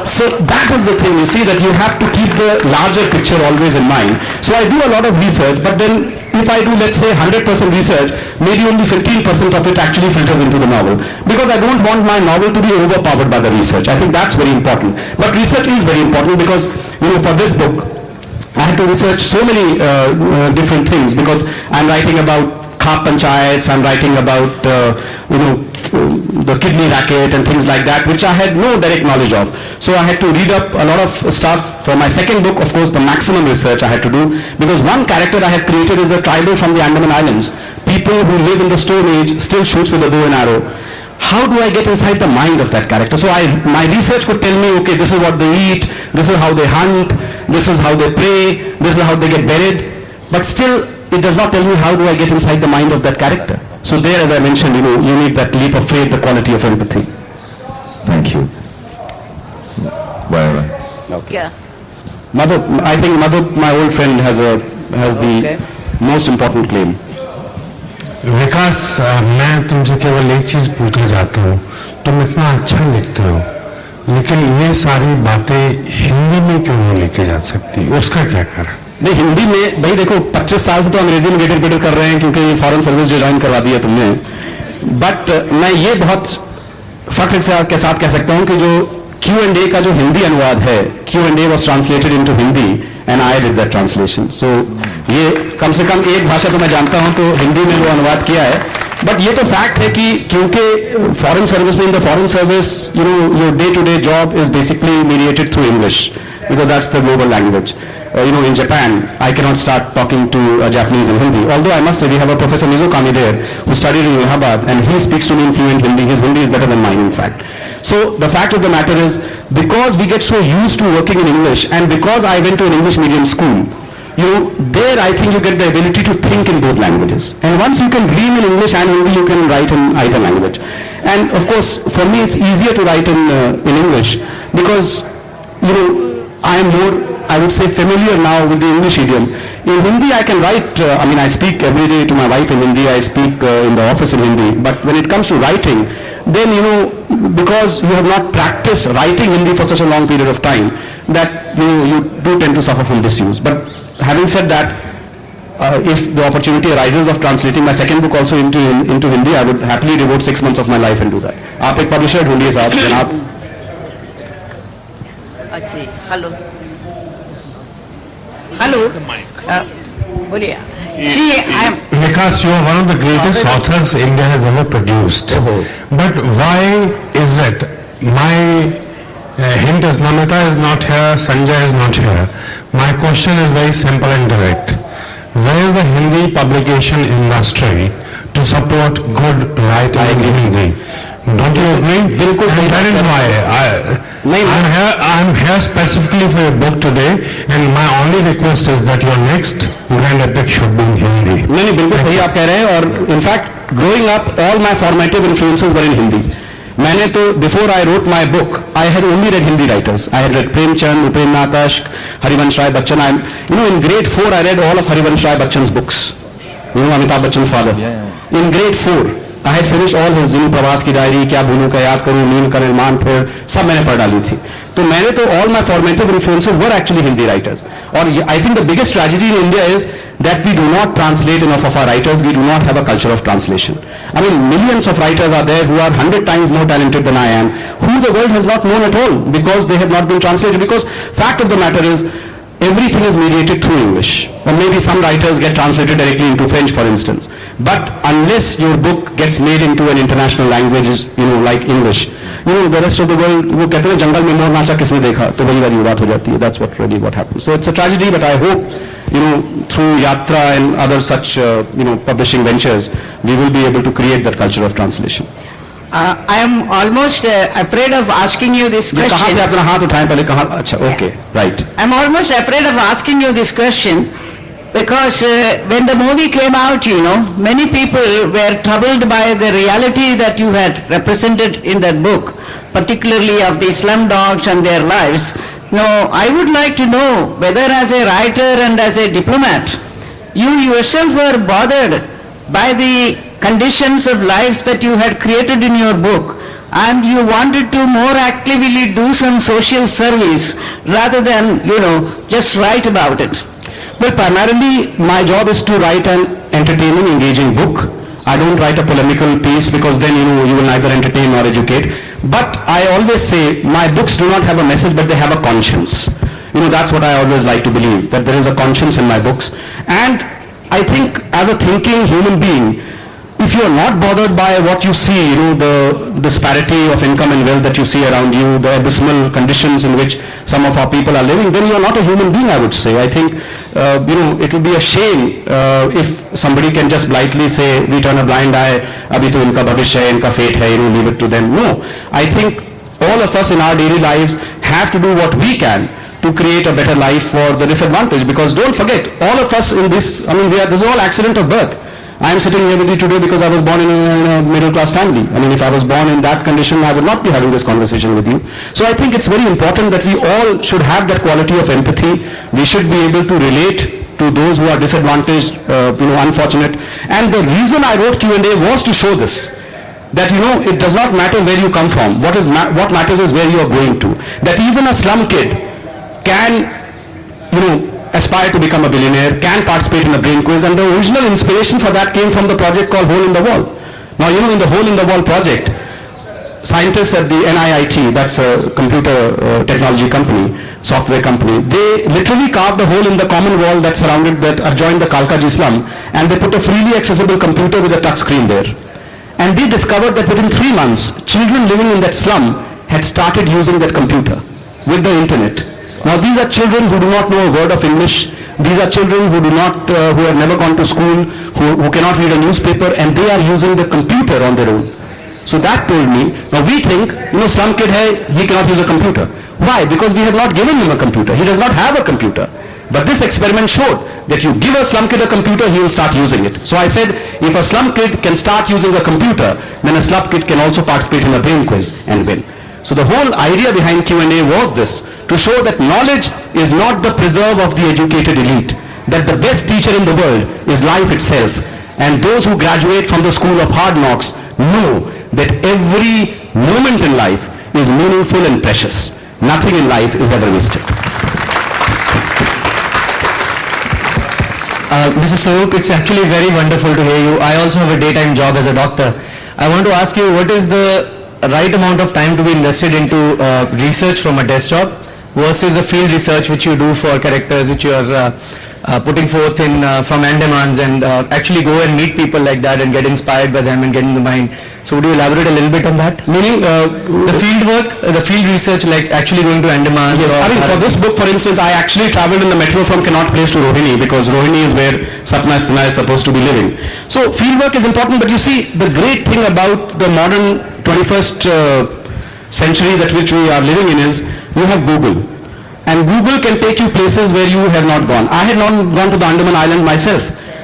So that is the thing, you see, that you have to keep the larger picture always in mind. So I do a lot of research, but then if I do, let's say, 100% research, maybe only 15% of it actually filters into the novel. Because I don't want my novel to be overpowered by the research. I think that's very important. But research is very important because, for this book, I had to research so many different things because I'm writing about Khap Panchayats, I'm writing about, the kidney racket and things like that, which I had no direct knowledge of. So I had to read up a lot of stuff. For my second book, of course, the maximum research I had to do, because one character I have created is a tribal from the Andaman Islands. People who live in the Stone Age still shoots with a bow and arrow. How do I get inside the mind of that character? So my research would tell me, okay, this is what they eat, this is how they hunt, this is how they pray, this is how they get buried. But still, it does not tell me how do I get inside the mind of that character. So there, as I mentioned, you need that leap of faith, the quality of empathy. Thank you. Well, Yeah. Madhu, I think Madhu, my old friend, has the most important claim. विकास मैं तुमसे केवल एक चीज पूछना चाहता हूँ, तुम इतना अच्छा लिखते हो, लेकिन ये सारी बातें हिंदी में क्यों नहीं लिखी जा सकती, उसका क्या कारण? नहीं, हिंदी में भाई देखो 25 साल से तो अंग्रेजी में गेटर पेटर कर रहे हैं क्योंकि फॉरेन सर्विस ज्वाइन करवा दिया तुमने. बट मैं ये बहुत फख्र के साथ कह सकता हूँ कि जो Q&A का जो हिंदी अनुवाद है, Q&A was translated into Hindi and I did that translation. So ये कम से कम एक भाषा तो मैं जानता हूँ, तो हिंदी में वो अनुवाद किया है. बट ये तो फैक्ट है कि क्योंकि फॉरेन सर्विस में, in the foreign service, your day-to-day job is basically mediated through English because that's the global language. In Japan, I cannot start talking to a Japanese in Hindi. Although I must say, we have a Professor Mizukami there who studied in Allahabad, and he speaks to me in fluent Hindi. His Hindi is better than mine, in fact. So the fact of the matter is, because we get so used to working in English, and because I went to an English medium school, there I think you get the ability to think in both languages. And once you can dream in English and Hindi, you can write in either language. And of course, for me, it's easier to write in English because, I am more, I would say, familiar now with the English idiom. In Hindi, I can write, I speak every day to my wife in Hindi, I speak in the office in Hindi. But when it comes to writing, then, because you have not practiced writing Hindi for such a long period of time, that you do tend to suffer from disuse. But having said that, if the opportunity arises of translating my second book also into Hindi, I would happily devote 6 months of my life and do that. आप एक publisher ढूंढिए साहब, जनाब. Hello. Hello. बोलिए. See, I am. Vikas, you are one of the greatest authors India has ever produced. But why is it my hint is Namita is not here, Sanjay is not here. My question is very simple and direct. Where is the Hindi publication industry to support good writing in Hindi? Don't you agree? And that is why I'm here specifically for your book today, and my only request is that your next grand epic should be in Hindi. नहीं, बिल्कुल सही आप कह रहे हैं. और in fact, growing up, all my formative influences were in Hindi. मैंने तो, before I wrote my book, I had only read Hindi writers. I had read Premchand, Upendra Nath, Harivansh Rai Bachchan. In grade 4, I read all of Harivansh Rai Bachchan's books. Amitabh Bachchan's father. In grade 4, I had finished all his प्रवास की diary, क्या भूलूं क्या याद करूं, नींद का निर्माण, फिर सब मैंने पढ़ डाली थी. तो मैंने तो all my formative influences were actually Hindi writers. और I think the biggest tragedy in India is that we do not translate enough of our writers. We do not have a culture of translation. Millions of writers are there who are 100 times more talented than I am, who the world has not known at all because they have not been translated. Because fact of the matter is, everything is mediated through English. Or maybe some writers get translated directly into French, for instance. But unless your book gets made into an international language, like English, the rest of the world, वो कहते हैं जंगल में मोर नाचा किसने देखा, तो वही वाली बात हो जाती है. That's what happens. So it's a tragedy, but I hope, through Yatra and other such, publishing ventures, we will be able to create that culture of translation. I am almost afraid of asking you this ये कहाँ से question. अपना हाथ उठाएं पहले कहाँ? अच्छा, okay, right. I'm almost afraid of asking you this question because when the movie came out, many people were troubled by the reality that you had represented in that book, particularly of the slum dogs and their lives. Now, I would like to know whether as a writer and as a diplomat, you yourself were bothered by the conditions of life that you had created in your book, and you wanted to more actively do some social service rather than, just write about it? Well, primarily my job is to write an entertaining, engaging book. I don't write a polemical piece because then you will neither entertain nor educate. But I always say my books do not have a message, but they have a conscience. That's what I always like to believe, that there is a conscience in my books. And I think as a thinking human being, if you are not bothered by what you see, the disparity of income and wealth that you see around you, the abysmal conditions in which some of our people are living, then you are not a human being, I would say. I think, it would be a shame if somebody can just blithely say, we turn a blind eye, abhi to inka bhavishya hai, inka fate hai, leave it to them. No, I think all of us in our daily lives have to do what we can to create a better life for the disadvantaged, because don't forget, all of us in this, this is all accident of birth. I am sitting here with you today because I was born in a middle-class family. If I was born in that condition, I would not be having this conversation with you. So I think it's very important that we all should have that quality of empathy. We should be able to relate to those who are disadvantaged, unfortunate. And the reason I wrote Q&A was to show this, that it does not matter where you come from. What matters is where you are going to. That even a slum kid can, aspire to become a billionaire, can participate in a brain quiz, and the original inspiration for that came from the project called Hole in the Wall. Now, in the Hole in the Wall project, scientists at the NIIT, that's a computer technology company, software company, they literally carved a hole in the common wall that adjoined the Kalkaji slum, and they put a freely accessible computer with a touch screen there. And they discovered that within 3 months, children living in that slum had started using that computer with the internet. Now these are children who do not know a word of English. These are children who have never gone to school, who cannot read a newspaper, and they are using the computer on their own. So that told me, now we think, slum kid hai, he cannot use a computer. Why? Because we have not given him a computer. He does not have a computer. But this experiment showed that you give a slum kid a computer, he will start using it. So I said, if a slum kid can start using a computer, then a slum kid can also participate in a brain quiz and win. So the whole idea behind Q&A was this, to show that knowledge is not the preserve of the educated elite, that the best teacher in the world is life itself. And those who graduate from the school of hard knocks know that every moment in life is meaningful and precious. Nothing in life is ever wasted. Mr. Swarup, it's actually very wonderful to hear you. I also have a daytime job as a doctor. I want to ask you, what is the right amount of time to be invested into research from a desk job versus the field research which you do for characters which you are putting forth in from Andamans, and actually go and meet people like that and get inspired by them and get in the mind. So would you elaborate a little bit on that? Meaning the field work, the field research, like actually going to Andaman? Yes. For this book, for instance, I actually traveled in the metro from Connaught Place to Rohini, because Rohini is where Sapna Sinha is supposed to be living. So field work is important, but you see, the great thing about the modern 21st century that which we are living in is you have Google. And Google can take you places where you have not gone. I had not gone to the Andaman Island myself.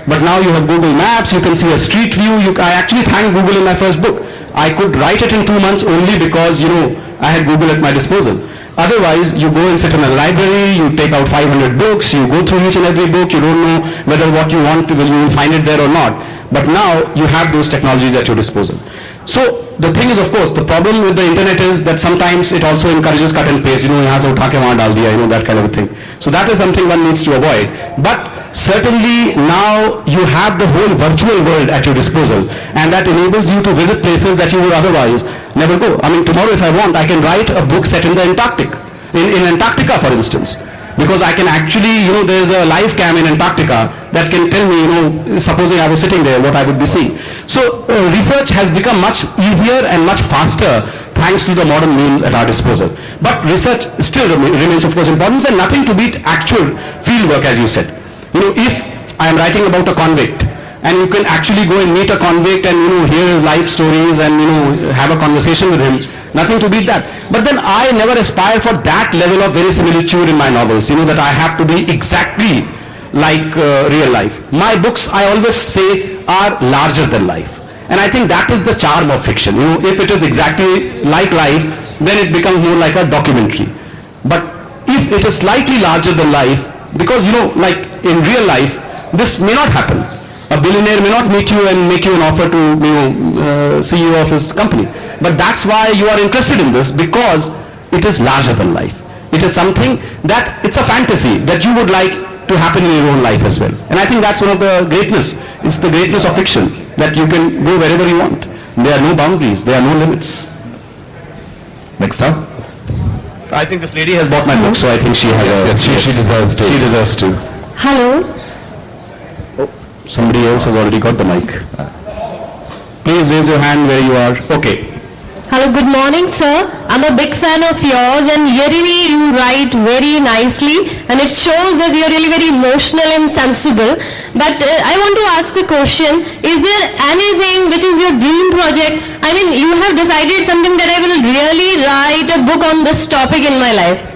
But now you have Google Maps, you can see a street view. I actually thanked Google in my first book. I could write it in 2 months only because, I had Google at my disposal. Otherwise, you go and sit in a library, you take out 500 books, you go through each and every book, you don't know whether what you want to, you will find it there or not. But now you have those technologies at your disposal. So the thing is, of course, the problem with the internet is that sometimes it also encourages cut and paste, yahan se utha ke wahan dal diya, that kind of a thing. So that is something one needs to avoid. But certainly now you have the whole virtual world at your disposal, and that enables you to visit places that you would otherwise never go. Tomorrow if I want, I can write a book set in the Antarctic, in Antarctica for instance. Because I can actually, there is a live cam in Antarctica that can tell me, supposing I was sitting there, what I would be seeing. So research has become much easier and much faster thanks to the modern means at our disposal. But research still remains, of course, important, and nothing to beat actual field work, as you said. If I am writing about a convict, and you can actually go and meet a convict and hear his life stories and have a conversation with him, nothing to beat that. But then I never aspire for that level of verisimilitude in my novels, that I have to be exactly like real life. My books, I always say, are larger than life. And I think that is the charm of fiction. If it is exactly like life, then it becomes more like a documentary. But if it is slightly larger than life, because like in real life, this may not happen. A billionaire may not meet you and make you an offer to CEO of his company. but that's why you are interested in this, because it is larger than life. It is something that, it's a fantasy that you would like to happen in your own life as well. And I think that's one of the greatness. It's the greatness of fiction, that you can go wherever you want. There are no boundaries, there are no limits. Next up. I think this lady has bought my book, so I think she has She deserves to. She deserves to. Hello. Somebody else has already got the mic. Please raise your hand where you are. Okay. Hello, good morning, sir. I'm a big fan of yours, and really you write very nicely, and it shows that you're really very emotional and sensible. But I want to ask a question. Is there anything which is your dream project? I mean, you have decided something that I will really write a book on this topic in my life.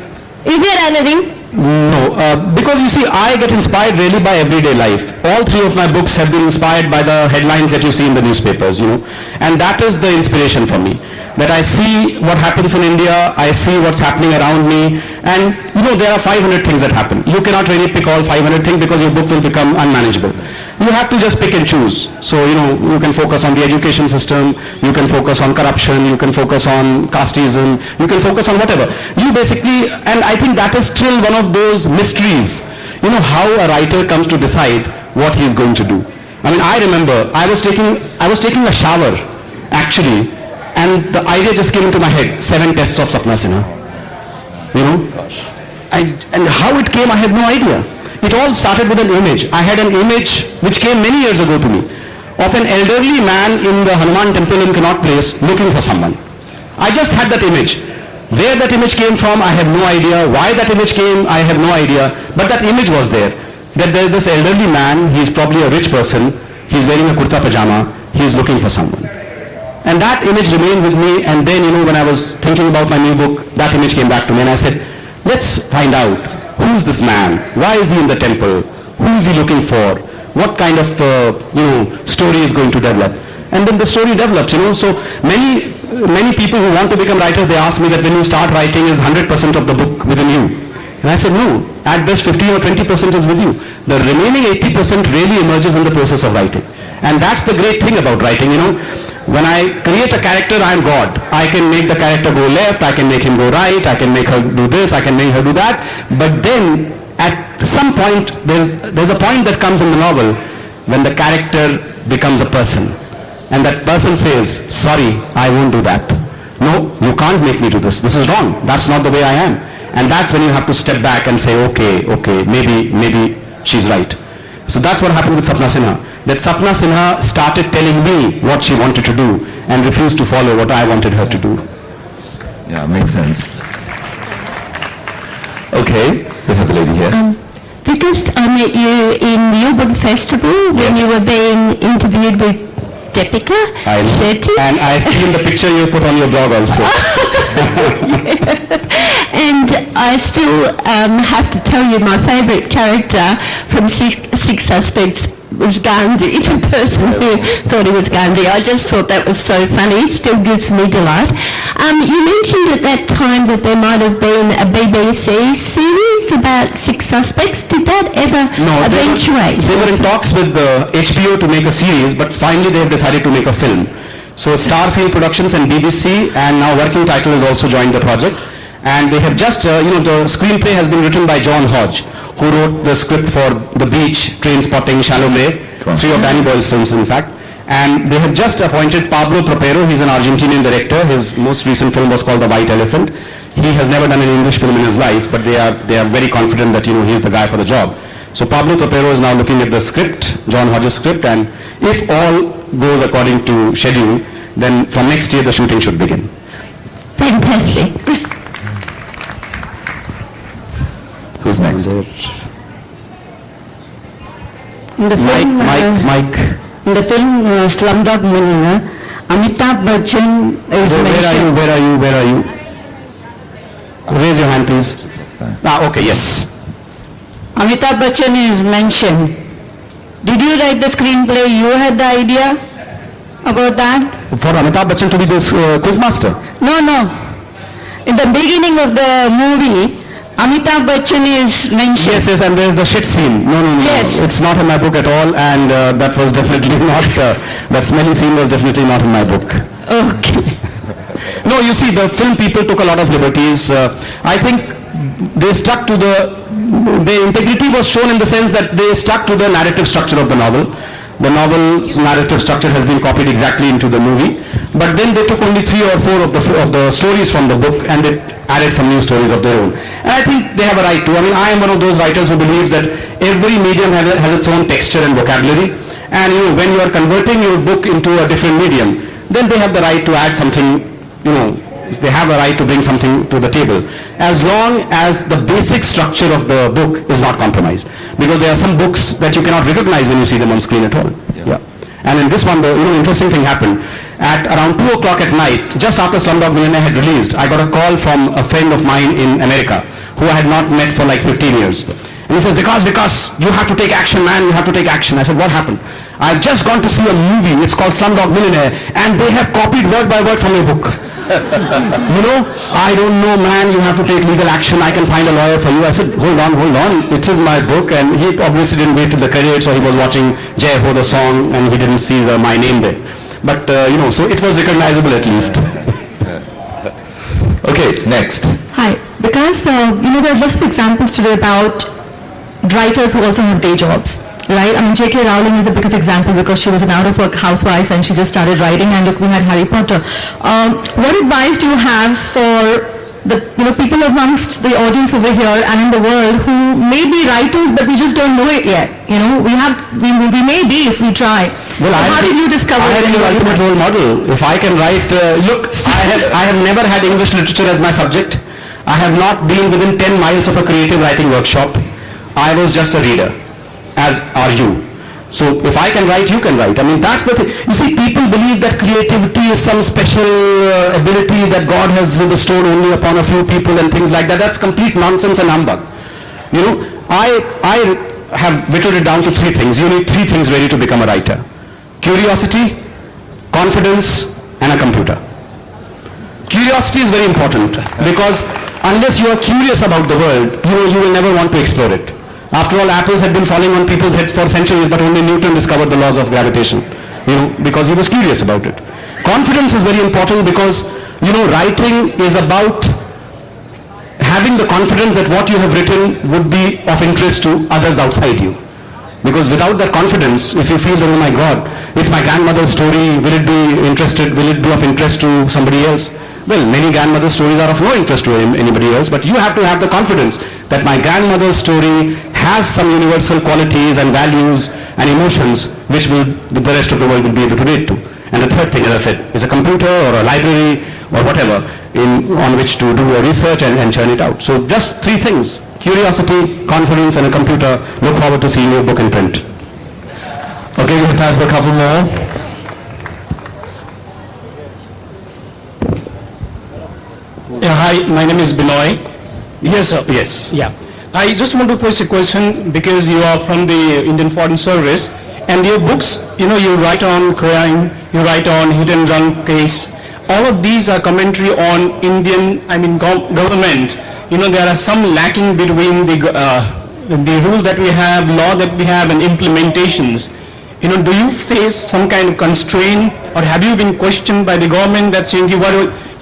Is there anything? No, because you see, I get inspired really by everyday life. All three of my books have been inspired by the headlines that you see in the newspapers, and that is the inspiration for me. That I see what happens in India, I see what's happening around me, and there are 500 things that happen. You cannot really pick all 500 things because your book will become unmanageable. You have to just pick and choose. So, you can focus on the education system, you can focus on corruption, you can focus on casteism, you can focus on whatever. You basically, and I think that is still one of those mysteries, how a writer comes to decide what he is going to do. I mean, I remember I was taking a shower, actually, and the idea just came into my head, 7 tests of Sapna Sinha. And how it came, I have no idea. It all started with an image. I had an image which came many years ago to me, of an elderly man in the Hanuman temple in Connaught Place looking for someone. I just had that image. Where that image came from, I have no idea. Why that image came, I have no idea. But that image was there. That there is this elderly man, he is probably a rich person, he is wearing a kurta pajama, he is looking for someone. And that image remained with me, and then, when I was thinking about my new book, that image came back to me, and I said, let's find out, who's this man? Why is he in the temple? Who is he looking for? What kind of, story is going to develop? And then the story develops, so many people who want to become writers, they ask me that when you start writing, is 100% of the book within you? And I said, no, at best 15 or 20% is with you. The remaining 80% really emerges in the process of writing. And that's the great thing about writing, When I create a character, I am God. I can make the character go left, I can make him go right, I can make her do this, I can make her do that. But then, at some point, there's a point that comes in the novel when the character becomes a person. And that person says, sorry, I won't do that. No, you can't make me do this. This is wrong. That's not the way I am. And that's when you have to step back and say, okay, maybe she's right. So that's what happened with Sapna Sinha. That Sapna Sinha started telling me what she wanted to do and refused to follow what I wanted her to do. Yeah, makes sense. Okay, we have the lady here. Because I met you in the Urban Festival when you were being interviewed with Deepika Shetty. And I see in the picture you put on your blog also. And I still have to tell you my favourite character from Six Suspects was Gandhi, the person who thought he was Gandhi. I just thought that was so funny. Still gives me delight. You mentioned at that time that there might have been a BBC series about Six Suspects. Did that ever eventuate? They were in talks with HBO to make a series, but finally they have decided to make a film. So Starfield Productions and BBC, and now Working Title has also joined the project. And they have just, the screenplay has been written by John Hodge, who wrote the script for The Beach, Trainspotting, Shallow Grave, 3 of Danny Boyle's films in fact. And they have just appointed Pablo Tropero. He's an Argentinian director. His most recent film was called The White Elephant. He has never done an English film in his life, but they are very confident that, he's the guy for the job. So Pablo Tropero is now looking at the script, John Hodge's script, and if all goes according to schedule, then from next year the shooting should begin. Fantastic. Who's next? In the film, Mike. In the film Slumdog Millionaire, Amitabh Bachchan is mentioned. Where are you? Raise your hand, please. Okay, yes. Amitabh Bachchan is mentioned. Did you write the screenplay? You had the idea about that? For Amitabh Bachchan to be this quizmaster? No. In the beginning of the movie, Amitabh Bachchan is mentioned. Yes, and there's the shit scene. No. Yes. It's not in my book at all, and that was definitely not, that smelly scene was definitely not in my book. Okay. No, you see, the film people took a lot of liberties. I think they stuck to the integrity was shown in the sense that they stuck to the narrative structure of the novel. The novel's narrative structure has been copied exactly into the movie, but then they took only 3 or 4 of the stories from the book and they added some new stories of their own. And I think they have a right to. I mean, I am one of those writers who believes that every medium has its own texture and vocabulary, and when you are converting your book into a different medium, then they have the right to add something, they have a right to bring something to the table, as long as the basic structure of the book is not compromised. Because there are some books that you cannot recognize when you see them on screen at all. Yeah. And in this one, the interesting thing happened. At around 2 o'clock at night, just after Slumdog Millionaire had released, I got a call from a friend of mine in America, who I had not met for like 15 years. And he says, Vikas, you have to take action, man, you have to take action. I said, what happened? I've just gone to see a movie, it's called Slumdog Millionaire, and they have copied word by word from your book. I don't know, man, you have to take legal action, I can find a lawyer for you. I said, hold on, it is my book, and he obviously didn't wait till the credits, or he was watching Jai Ho, the song, and he didn't see my name there. But, so it was recognizable at least. Okay, next. Hi, because, there are lots of examples today about writers who also have day jobs. Right? I mean, J.K. Rowling is the biggest example because she was an out-of-work housewife and she just started writing, and look, we had Harry Potter. What advice do you have for the people amongst the audience over here and in the world who may be writers but we just don't know it yet? We may be if we try. Well, so how did you discover I it? am the ultimate role model. If I can write, I have never had English literature as my subject. I have not been within 10 miles of a creative writing workshop. I was just a reader, as are you. So if I can write, you can write. I mean, that's the thing. You see, people believe that creativity is some special ability that God has bestowed only upon a few people and things like that. That's complete nonsense and humbug. I have whittled it down to 3 things. You need 3 things really to become a writer. Curiosity, confidence, and a computer. Curiosity is very important because unless you are curious about the world, you will never want to explore it. After all, apples had been falling on people's heads for centuries, but only Newton discovered the laws of gravitation, because he was curious about it. Confidence is very important because, writing is about having the confidence that what you have written would be of interest to others outside you. Because without that confidence, if you feel that, oh my God, it's my grandmother's story, will it be of interest to somebody else? Well, many grandmother's stories are of no interest to anybody else, but you have to have the confidence that my grandmother's story has some universal qualities and values and emotions which the rest of the world will be able to relate to. And the third thing, as I said, is a computer or a library or whatever on which to do a research and churn it out. So just 3 things: curiosity, confidence, and a computer. Look forward to seeing your book in print. Okay, we have time for a couple more. Yeah, hi, my name is Binoy. Yes, sir. Yes. Yeah. I just want to pose a question because you are from the Indian Foreign Service, and your books, you write on crime, you write on hit and run case. All of these are commentary on Indian, government. There are some lacking between the rule that we have, law that we have, and implementations. Do you face some kind of constraint, or have you been questioned by the government that saying,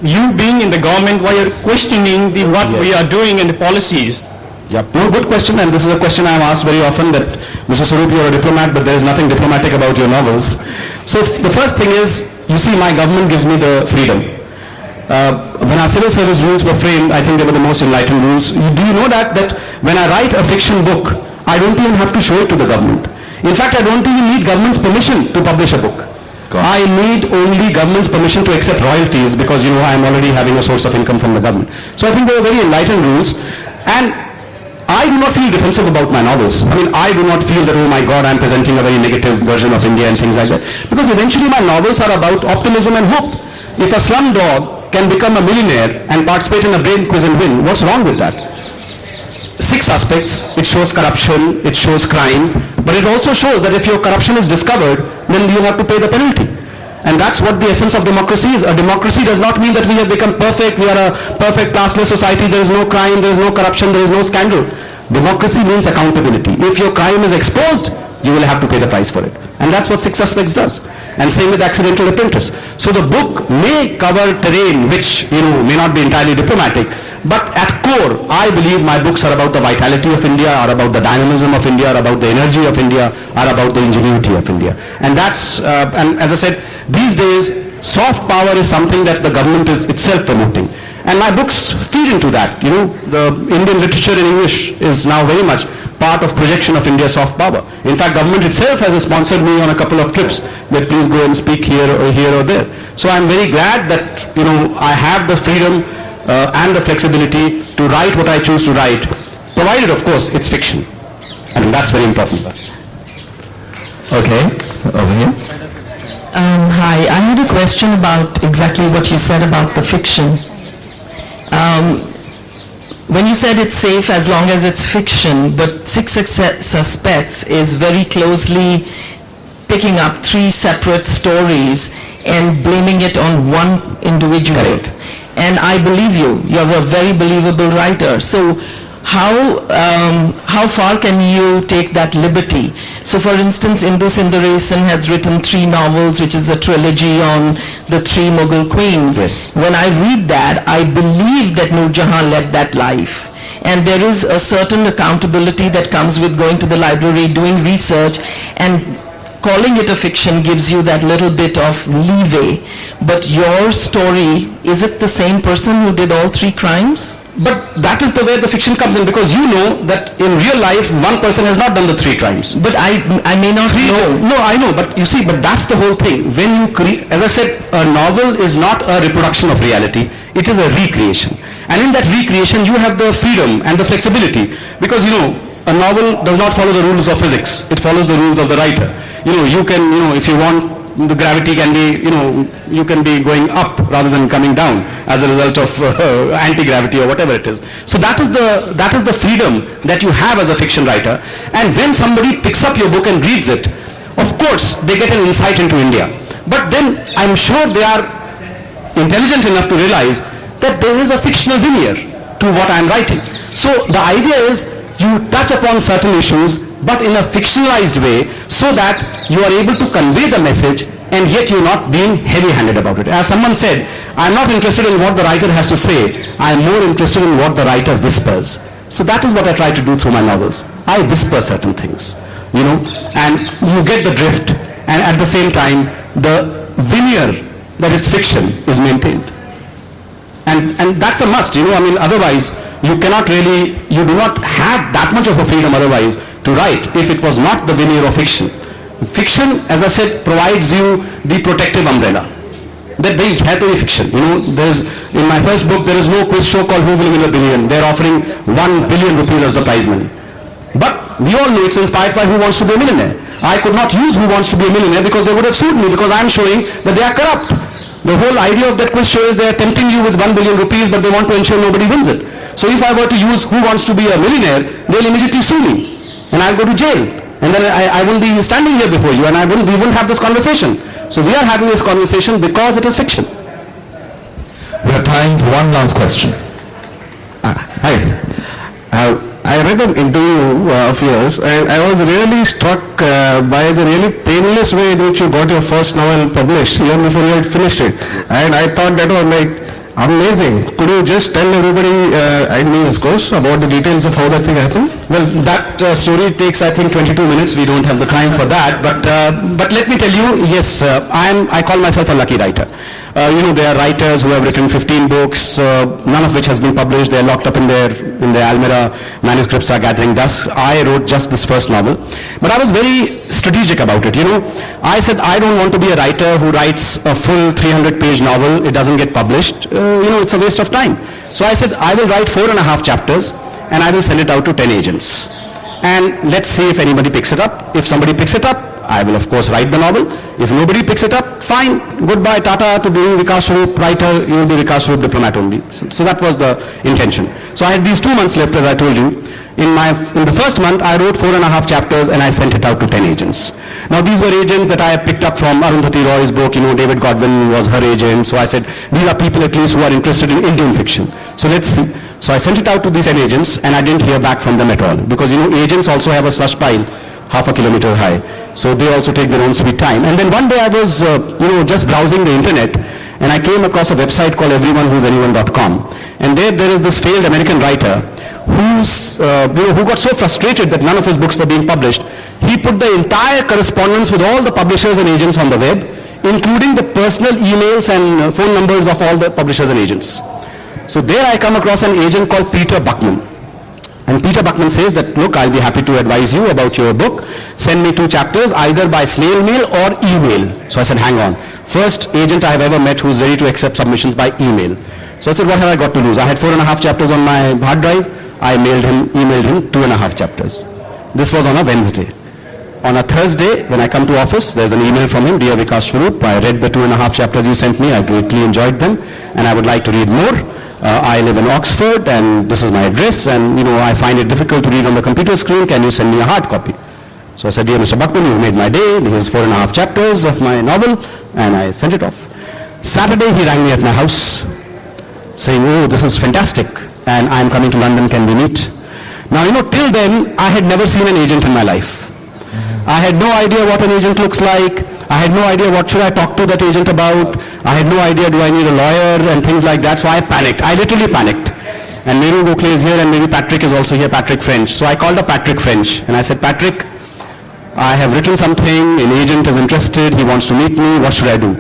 you being in the government, why you're questioning what we are doing and the policies? Yeah, no, good question, and this is a question I'm asked very often, that Mr. Swarup, you're a diplomat, but there is nothing diplomatic about your novels. So the first thing is, you see, my government gives me the freedom. When our civil service rules were framed, I think they were the most enlightened rules. Do you know that when I write a fiction book, I don't even have to show it to the government. In fact, I don't even need government's permission to publish a book. I need only government's permission to accept royalties because, I am already having a source of income from the government. So I think they are very enlightened rules, and I do not feel defensive about my novels. I do not feel that, oh my God, I'm presenting a very negative version of India and things like that. Because eventually my novels are about optimism and hope. If a slumdog can become a millionaire and participate in a brain quiz and win, what's wrong with that? 6 aspects. It shows corruption, it shows crime, but it also shows that if your corruption is discovered, then you have to pay the penalty. And that's what the essence of democracy is. A democracy does not mean that we have become perfect, we are a perfect classless society, there is no crime, there is no corruption, there is no scandal. Democracy means accountability. If your crime is exposed, you will have to pay the price for it. And that's what Six Suspects does. And same with Accidental Apprentice. So the book may cover terrain which, may not be entirely diplomatic, but at core, I believe my books are about the vitality of India, are about the dynamism of India, are about the energy of India, are about the ingenuity of India. And that's, and as I said, these days, soft power is something that the government is itself promoting. And my books feed into that. The Indian literature in English is now very much part of projection of India's soft power. In fact, government itself has sponsored me on a couple of trips that please go and speak here or there. So I'm very glad that, I have the freedom and the flexibility to write what I choose to write, provided, of course, it's fiction. I mean, that's very important. Okay, over here. Hi, I had a question about exactly what you said about the fiction. When you said it's safe as long as it's fiction, but Six Suspects is very closely picking up 3 separate stories and blaming it on one individual. Correct. And I believe you. You're a very believable writer. So how far can you take that liberty? So for instance, Indu Sundaresan has written 3 novels, which is a trilogy on the 3 Mughal queens. Yes. When I read that, I believe that Noor Jahan led that life. And there is a certain accountability that comes with going to the library, doing research, and calling it a fiction gives you that little bit of leeway. But your story, is it the same person who did all 3 crimes? But that is the way the fiction comes in, because you know that in real life, one person has not done the 3 crimes. But I may not know. No, I know, but you see, but that's the whole thing. When you create, as I said, a novel is not a reproduction of reality, it is a recreation. And in that recreation, you have the freedom and the flexibility, because a novel does not follow the rules of physics, it follows the rules of the writer. You can, if you want, the gravity can be, you can be going up rather than coming down as a result of anti-gravity or whatever it is. So that is the freedom that you have as a fiction writer. And when somebody picks up your book and reads it, of course they get an insight into India. But then I'm sure they are intelligent enough to realize that there is a fictional veneer to what I'm writing. So the idea is you touch upon certain issues, but in a fictionalized way, so that you are able to convey the message and yet you're not being heavy-handed about it. As someone said, I'm not interested in what the writer has to say, I'm more interested in what the writer whispers. So that is what I try to do through my novels. I whisper certain things, and you get the drift, and at the same time, the veneer that it's fiction is maintained. And that's a must, otherwise you cannot really, you do not have that much of a freedom otherwise to write if it was not the veneer of fiction. Fiction, as I said, provides you the protective umbrella. That they have to be fiction. In my first book, there is no quiz show called Who Will Win a Billion. They're offering 1 billion rupees as the prize money. But we all know it's inspired by Who Wants to Be a Millionaire. I could not use Who Wants to Be a Millionaire because they would have sued me, because I'm showing that they are corrupt. The whole idea of that quiz show is they are tempting you with 1 billion rupees, but they want to ensure nobody wins it. So if I were to use Who Wants to Be a Millionaire, they'll immediately sue me, and I'll go to jail. And then I wouldn't be standing here before you, and we wouldn't have this conversation. So we are having this conversation because it is fiction. We have time for one last question. Hi. I read an interview of yours, and I was really struck by the really painless way in which you got your first novel published, even before you had finished it. And I thought that was amazing. Could you just tell everybody, I mean of course, about the details of how that thing happened? Well, that story takes, I think, 22 minutes. We don't have the time for that. But let me tell you, yes, I call myself a lucky writer. There are writers who have written 15 books, none of which has been published. They are locked up in their Almira. Manuscripts are gathering dust. I wrote just this first novel. But I was very strategic about it. I said, I don't want to be a writer who writes a full 300-page novel. It doesn't get published. It's a waste of time. So I said, I will write 4.5 chapters, and I will send it out to 10 agents. And let's see if anybody picks it up. If somebody picks it up, I will of course write the novel. If nobody picks it up, fine, goodbye, tata to being Vikas Swarup writer, you will be Vikas Swarup diplomat only. So that was the intention. So I had these 2 months left, as I told you. In the first month, I wrote 4.5 chapters and I sent it out to 10 agents. Now these were agents that I had picked up from Arundhati Roy's book, David Godwin was her agent. So I said, these are people at least who are interested in Indian fiction. So let's see. So I sent it out to these 10 agents and I didn't hear back from them at all. Because agents also have a slush pile. half a kilometer high. So they also take their own sweet time. And then one day I was, just browsing the internet, and I came across a website called everyonewho'sanyone.com. And there is this failed American writer who got so frustrated that none of his books were being published. He put the entire correspondence with all the publishers and agents on the web, including the personal emails and phone numbers of all the publishers and agents. So there I come across an agent called Peter Buckman. And Peter Buckman says that, look, I'll be happy to advise you about your book. Send me 2 chapters, either by snail mail or email. So I said, hang on. First agent I have ever met who's ready to accept submissions by email. So I said, what have I got to lose? I had 4.5 chapters on my hard drive. I emailed him 2.5 chapters. This was on a Wednesday. On a Thursday, when I come to office, there's an email from him, Dear Vikas Swarup, I read the 2.5 chapters you sent me. I greatly enjoyed them, and I would like to read more. I live in Oxford, and this is my address, and I find it difficult to read on the computer screen. Can you send me a hard copy? So I said, Dear Mr. Buckman, you've made my day. Here's 4.5 chapters of my novel, and I sent it off. Saturday, he rang me at my house, saying, oh, this is fantastic, and I'm coming to London, can we meet? Now, till then, I had never seen an agent in my life. I had no idea what an agent looks like. I had no idea what should I talk to that agent about. I had no idea, do I need a lawyer and things like that. So I panicked. I literally panicked. And maybe Gokhale is here, and maybe Patrick is also here, Patrick French. So I called up Patrick French, and I said, Patrick, I have written something, an agent is interested, he wants to meet me, what should I do?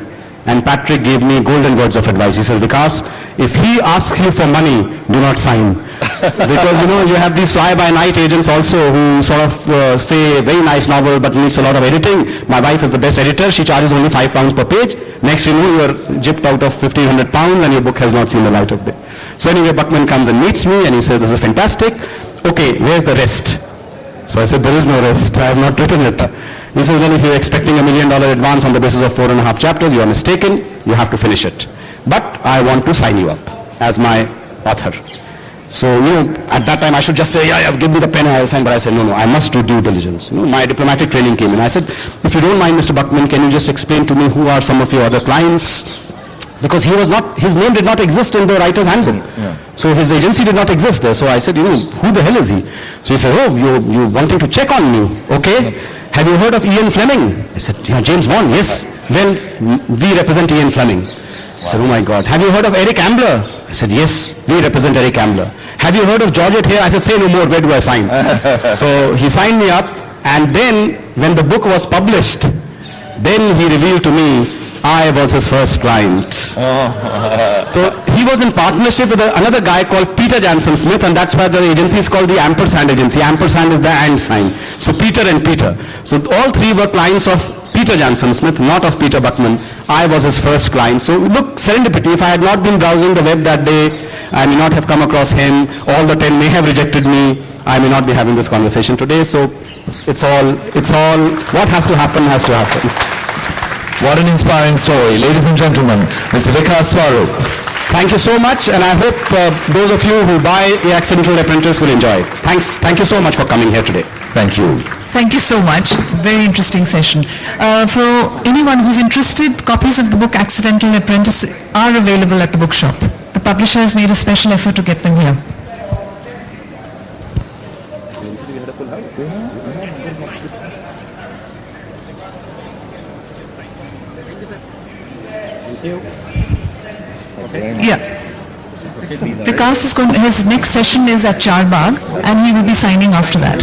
And Patrick gave me golden words of advice. He said, Vikas, if he asks you for money, do not sign. Because, you have these fly-by-night agents also who sort of say, very nice novel, but needs a lot of editing. My wife is the best editor. She charges only £5 per page. Next you are gypped out of £1,500 and your book has not seen the light of day. So anyway, Buckman comes and meets me and he says, this is fantastic. Okay, where's the rest? So I said, there is no rest. I have not written it. He says, well, if you're expecting $1 million advance on the basis of 4.5 chapters, you are mistaken. You have to finish it. But I want to sign you up as my author. So, at that time I should just say, give me the pen and I'll sign. But I said, no, I must do due diligence. My diplomatic training came in. I said, if you don't mind, Mr. Buckman, can you just explain to me who are some of your other clients? Because his name did not exist in the writer's handbook. Yeah. So his agency did not exist there. So I said, who the hell is he? So he said, oh, you're wanting to check on me. Okay. Have you heard of Ian Fleming? I said, James Bond, yes. Well, we represent Ian Fleming. I said, oh my God. Have you heard of Eric Ambler? I said, yes, we represent Eric Ambler. Have you heard of Georgette here? I said, say no more, where do I sign? So he signed me up, and then when the book was published, then he revealed to me I was his first client. So he was in partnership with another guy called Peter Jansen Smith, and that's why the agency is called the Ampersand Agency. Ampersand is the and sign. So Peter and Peter. So all 3 were clients of Peter Jansen Smith, not of Peter Buckman. I was his first client. So look, serendipity. If I had not been browsing the web that day, I may not have come across him. All the 10 may have rejected me. I may not be having this conversation today. So it's all, what has to happen has to happen. What an inspiring story. Ladies and gentlemen, Mr. Vikas Swarup. Thank you so much, and I hope those of you who buy The Accidental Apprentice will enjoy it. Thanks. Thank you so much for coming here today. Thank you. Thank you so much. Very interesting session. For anyone who's interested, copies of the book Accidental Apprentice are available at the bookshop. The publisher has made a special effort to get them here. Yeah. Vikas is his next session is at Charbagh, and he will be signing after that.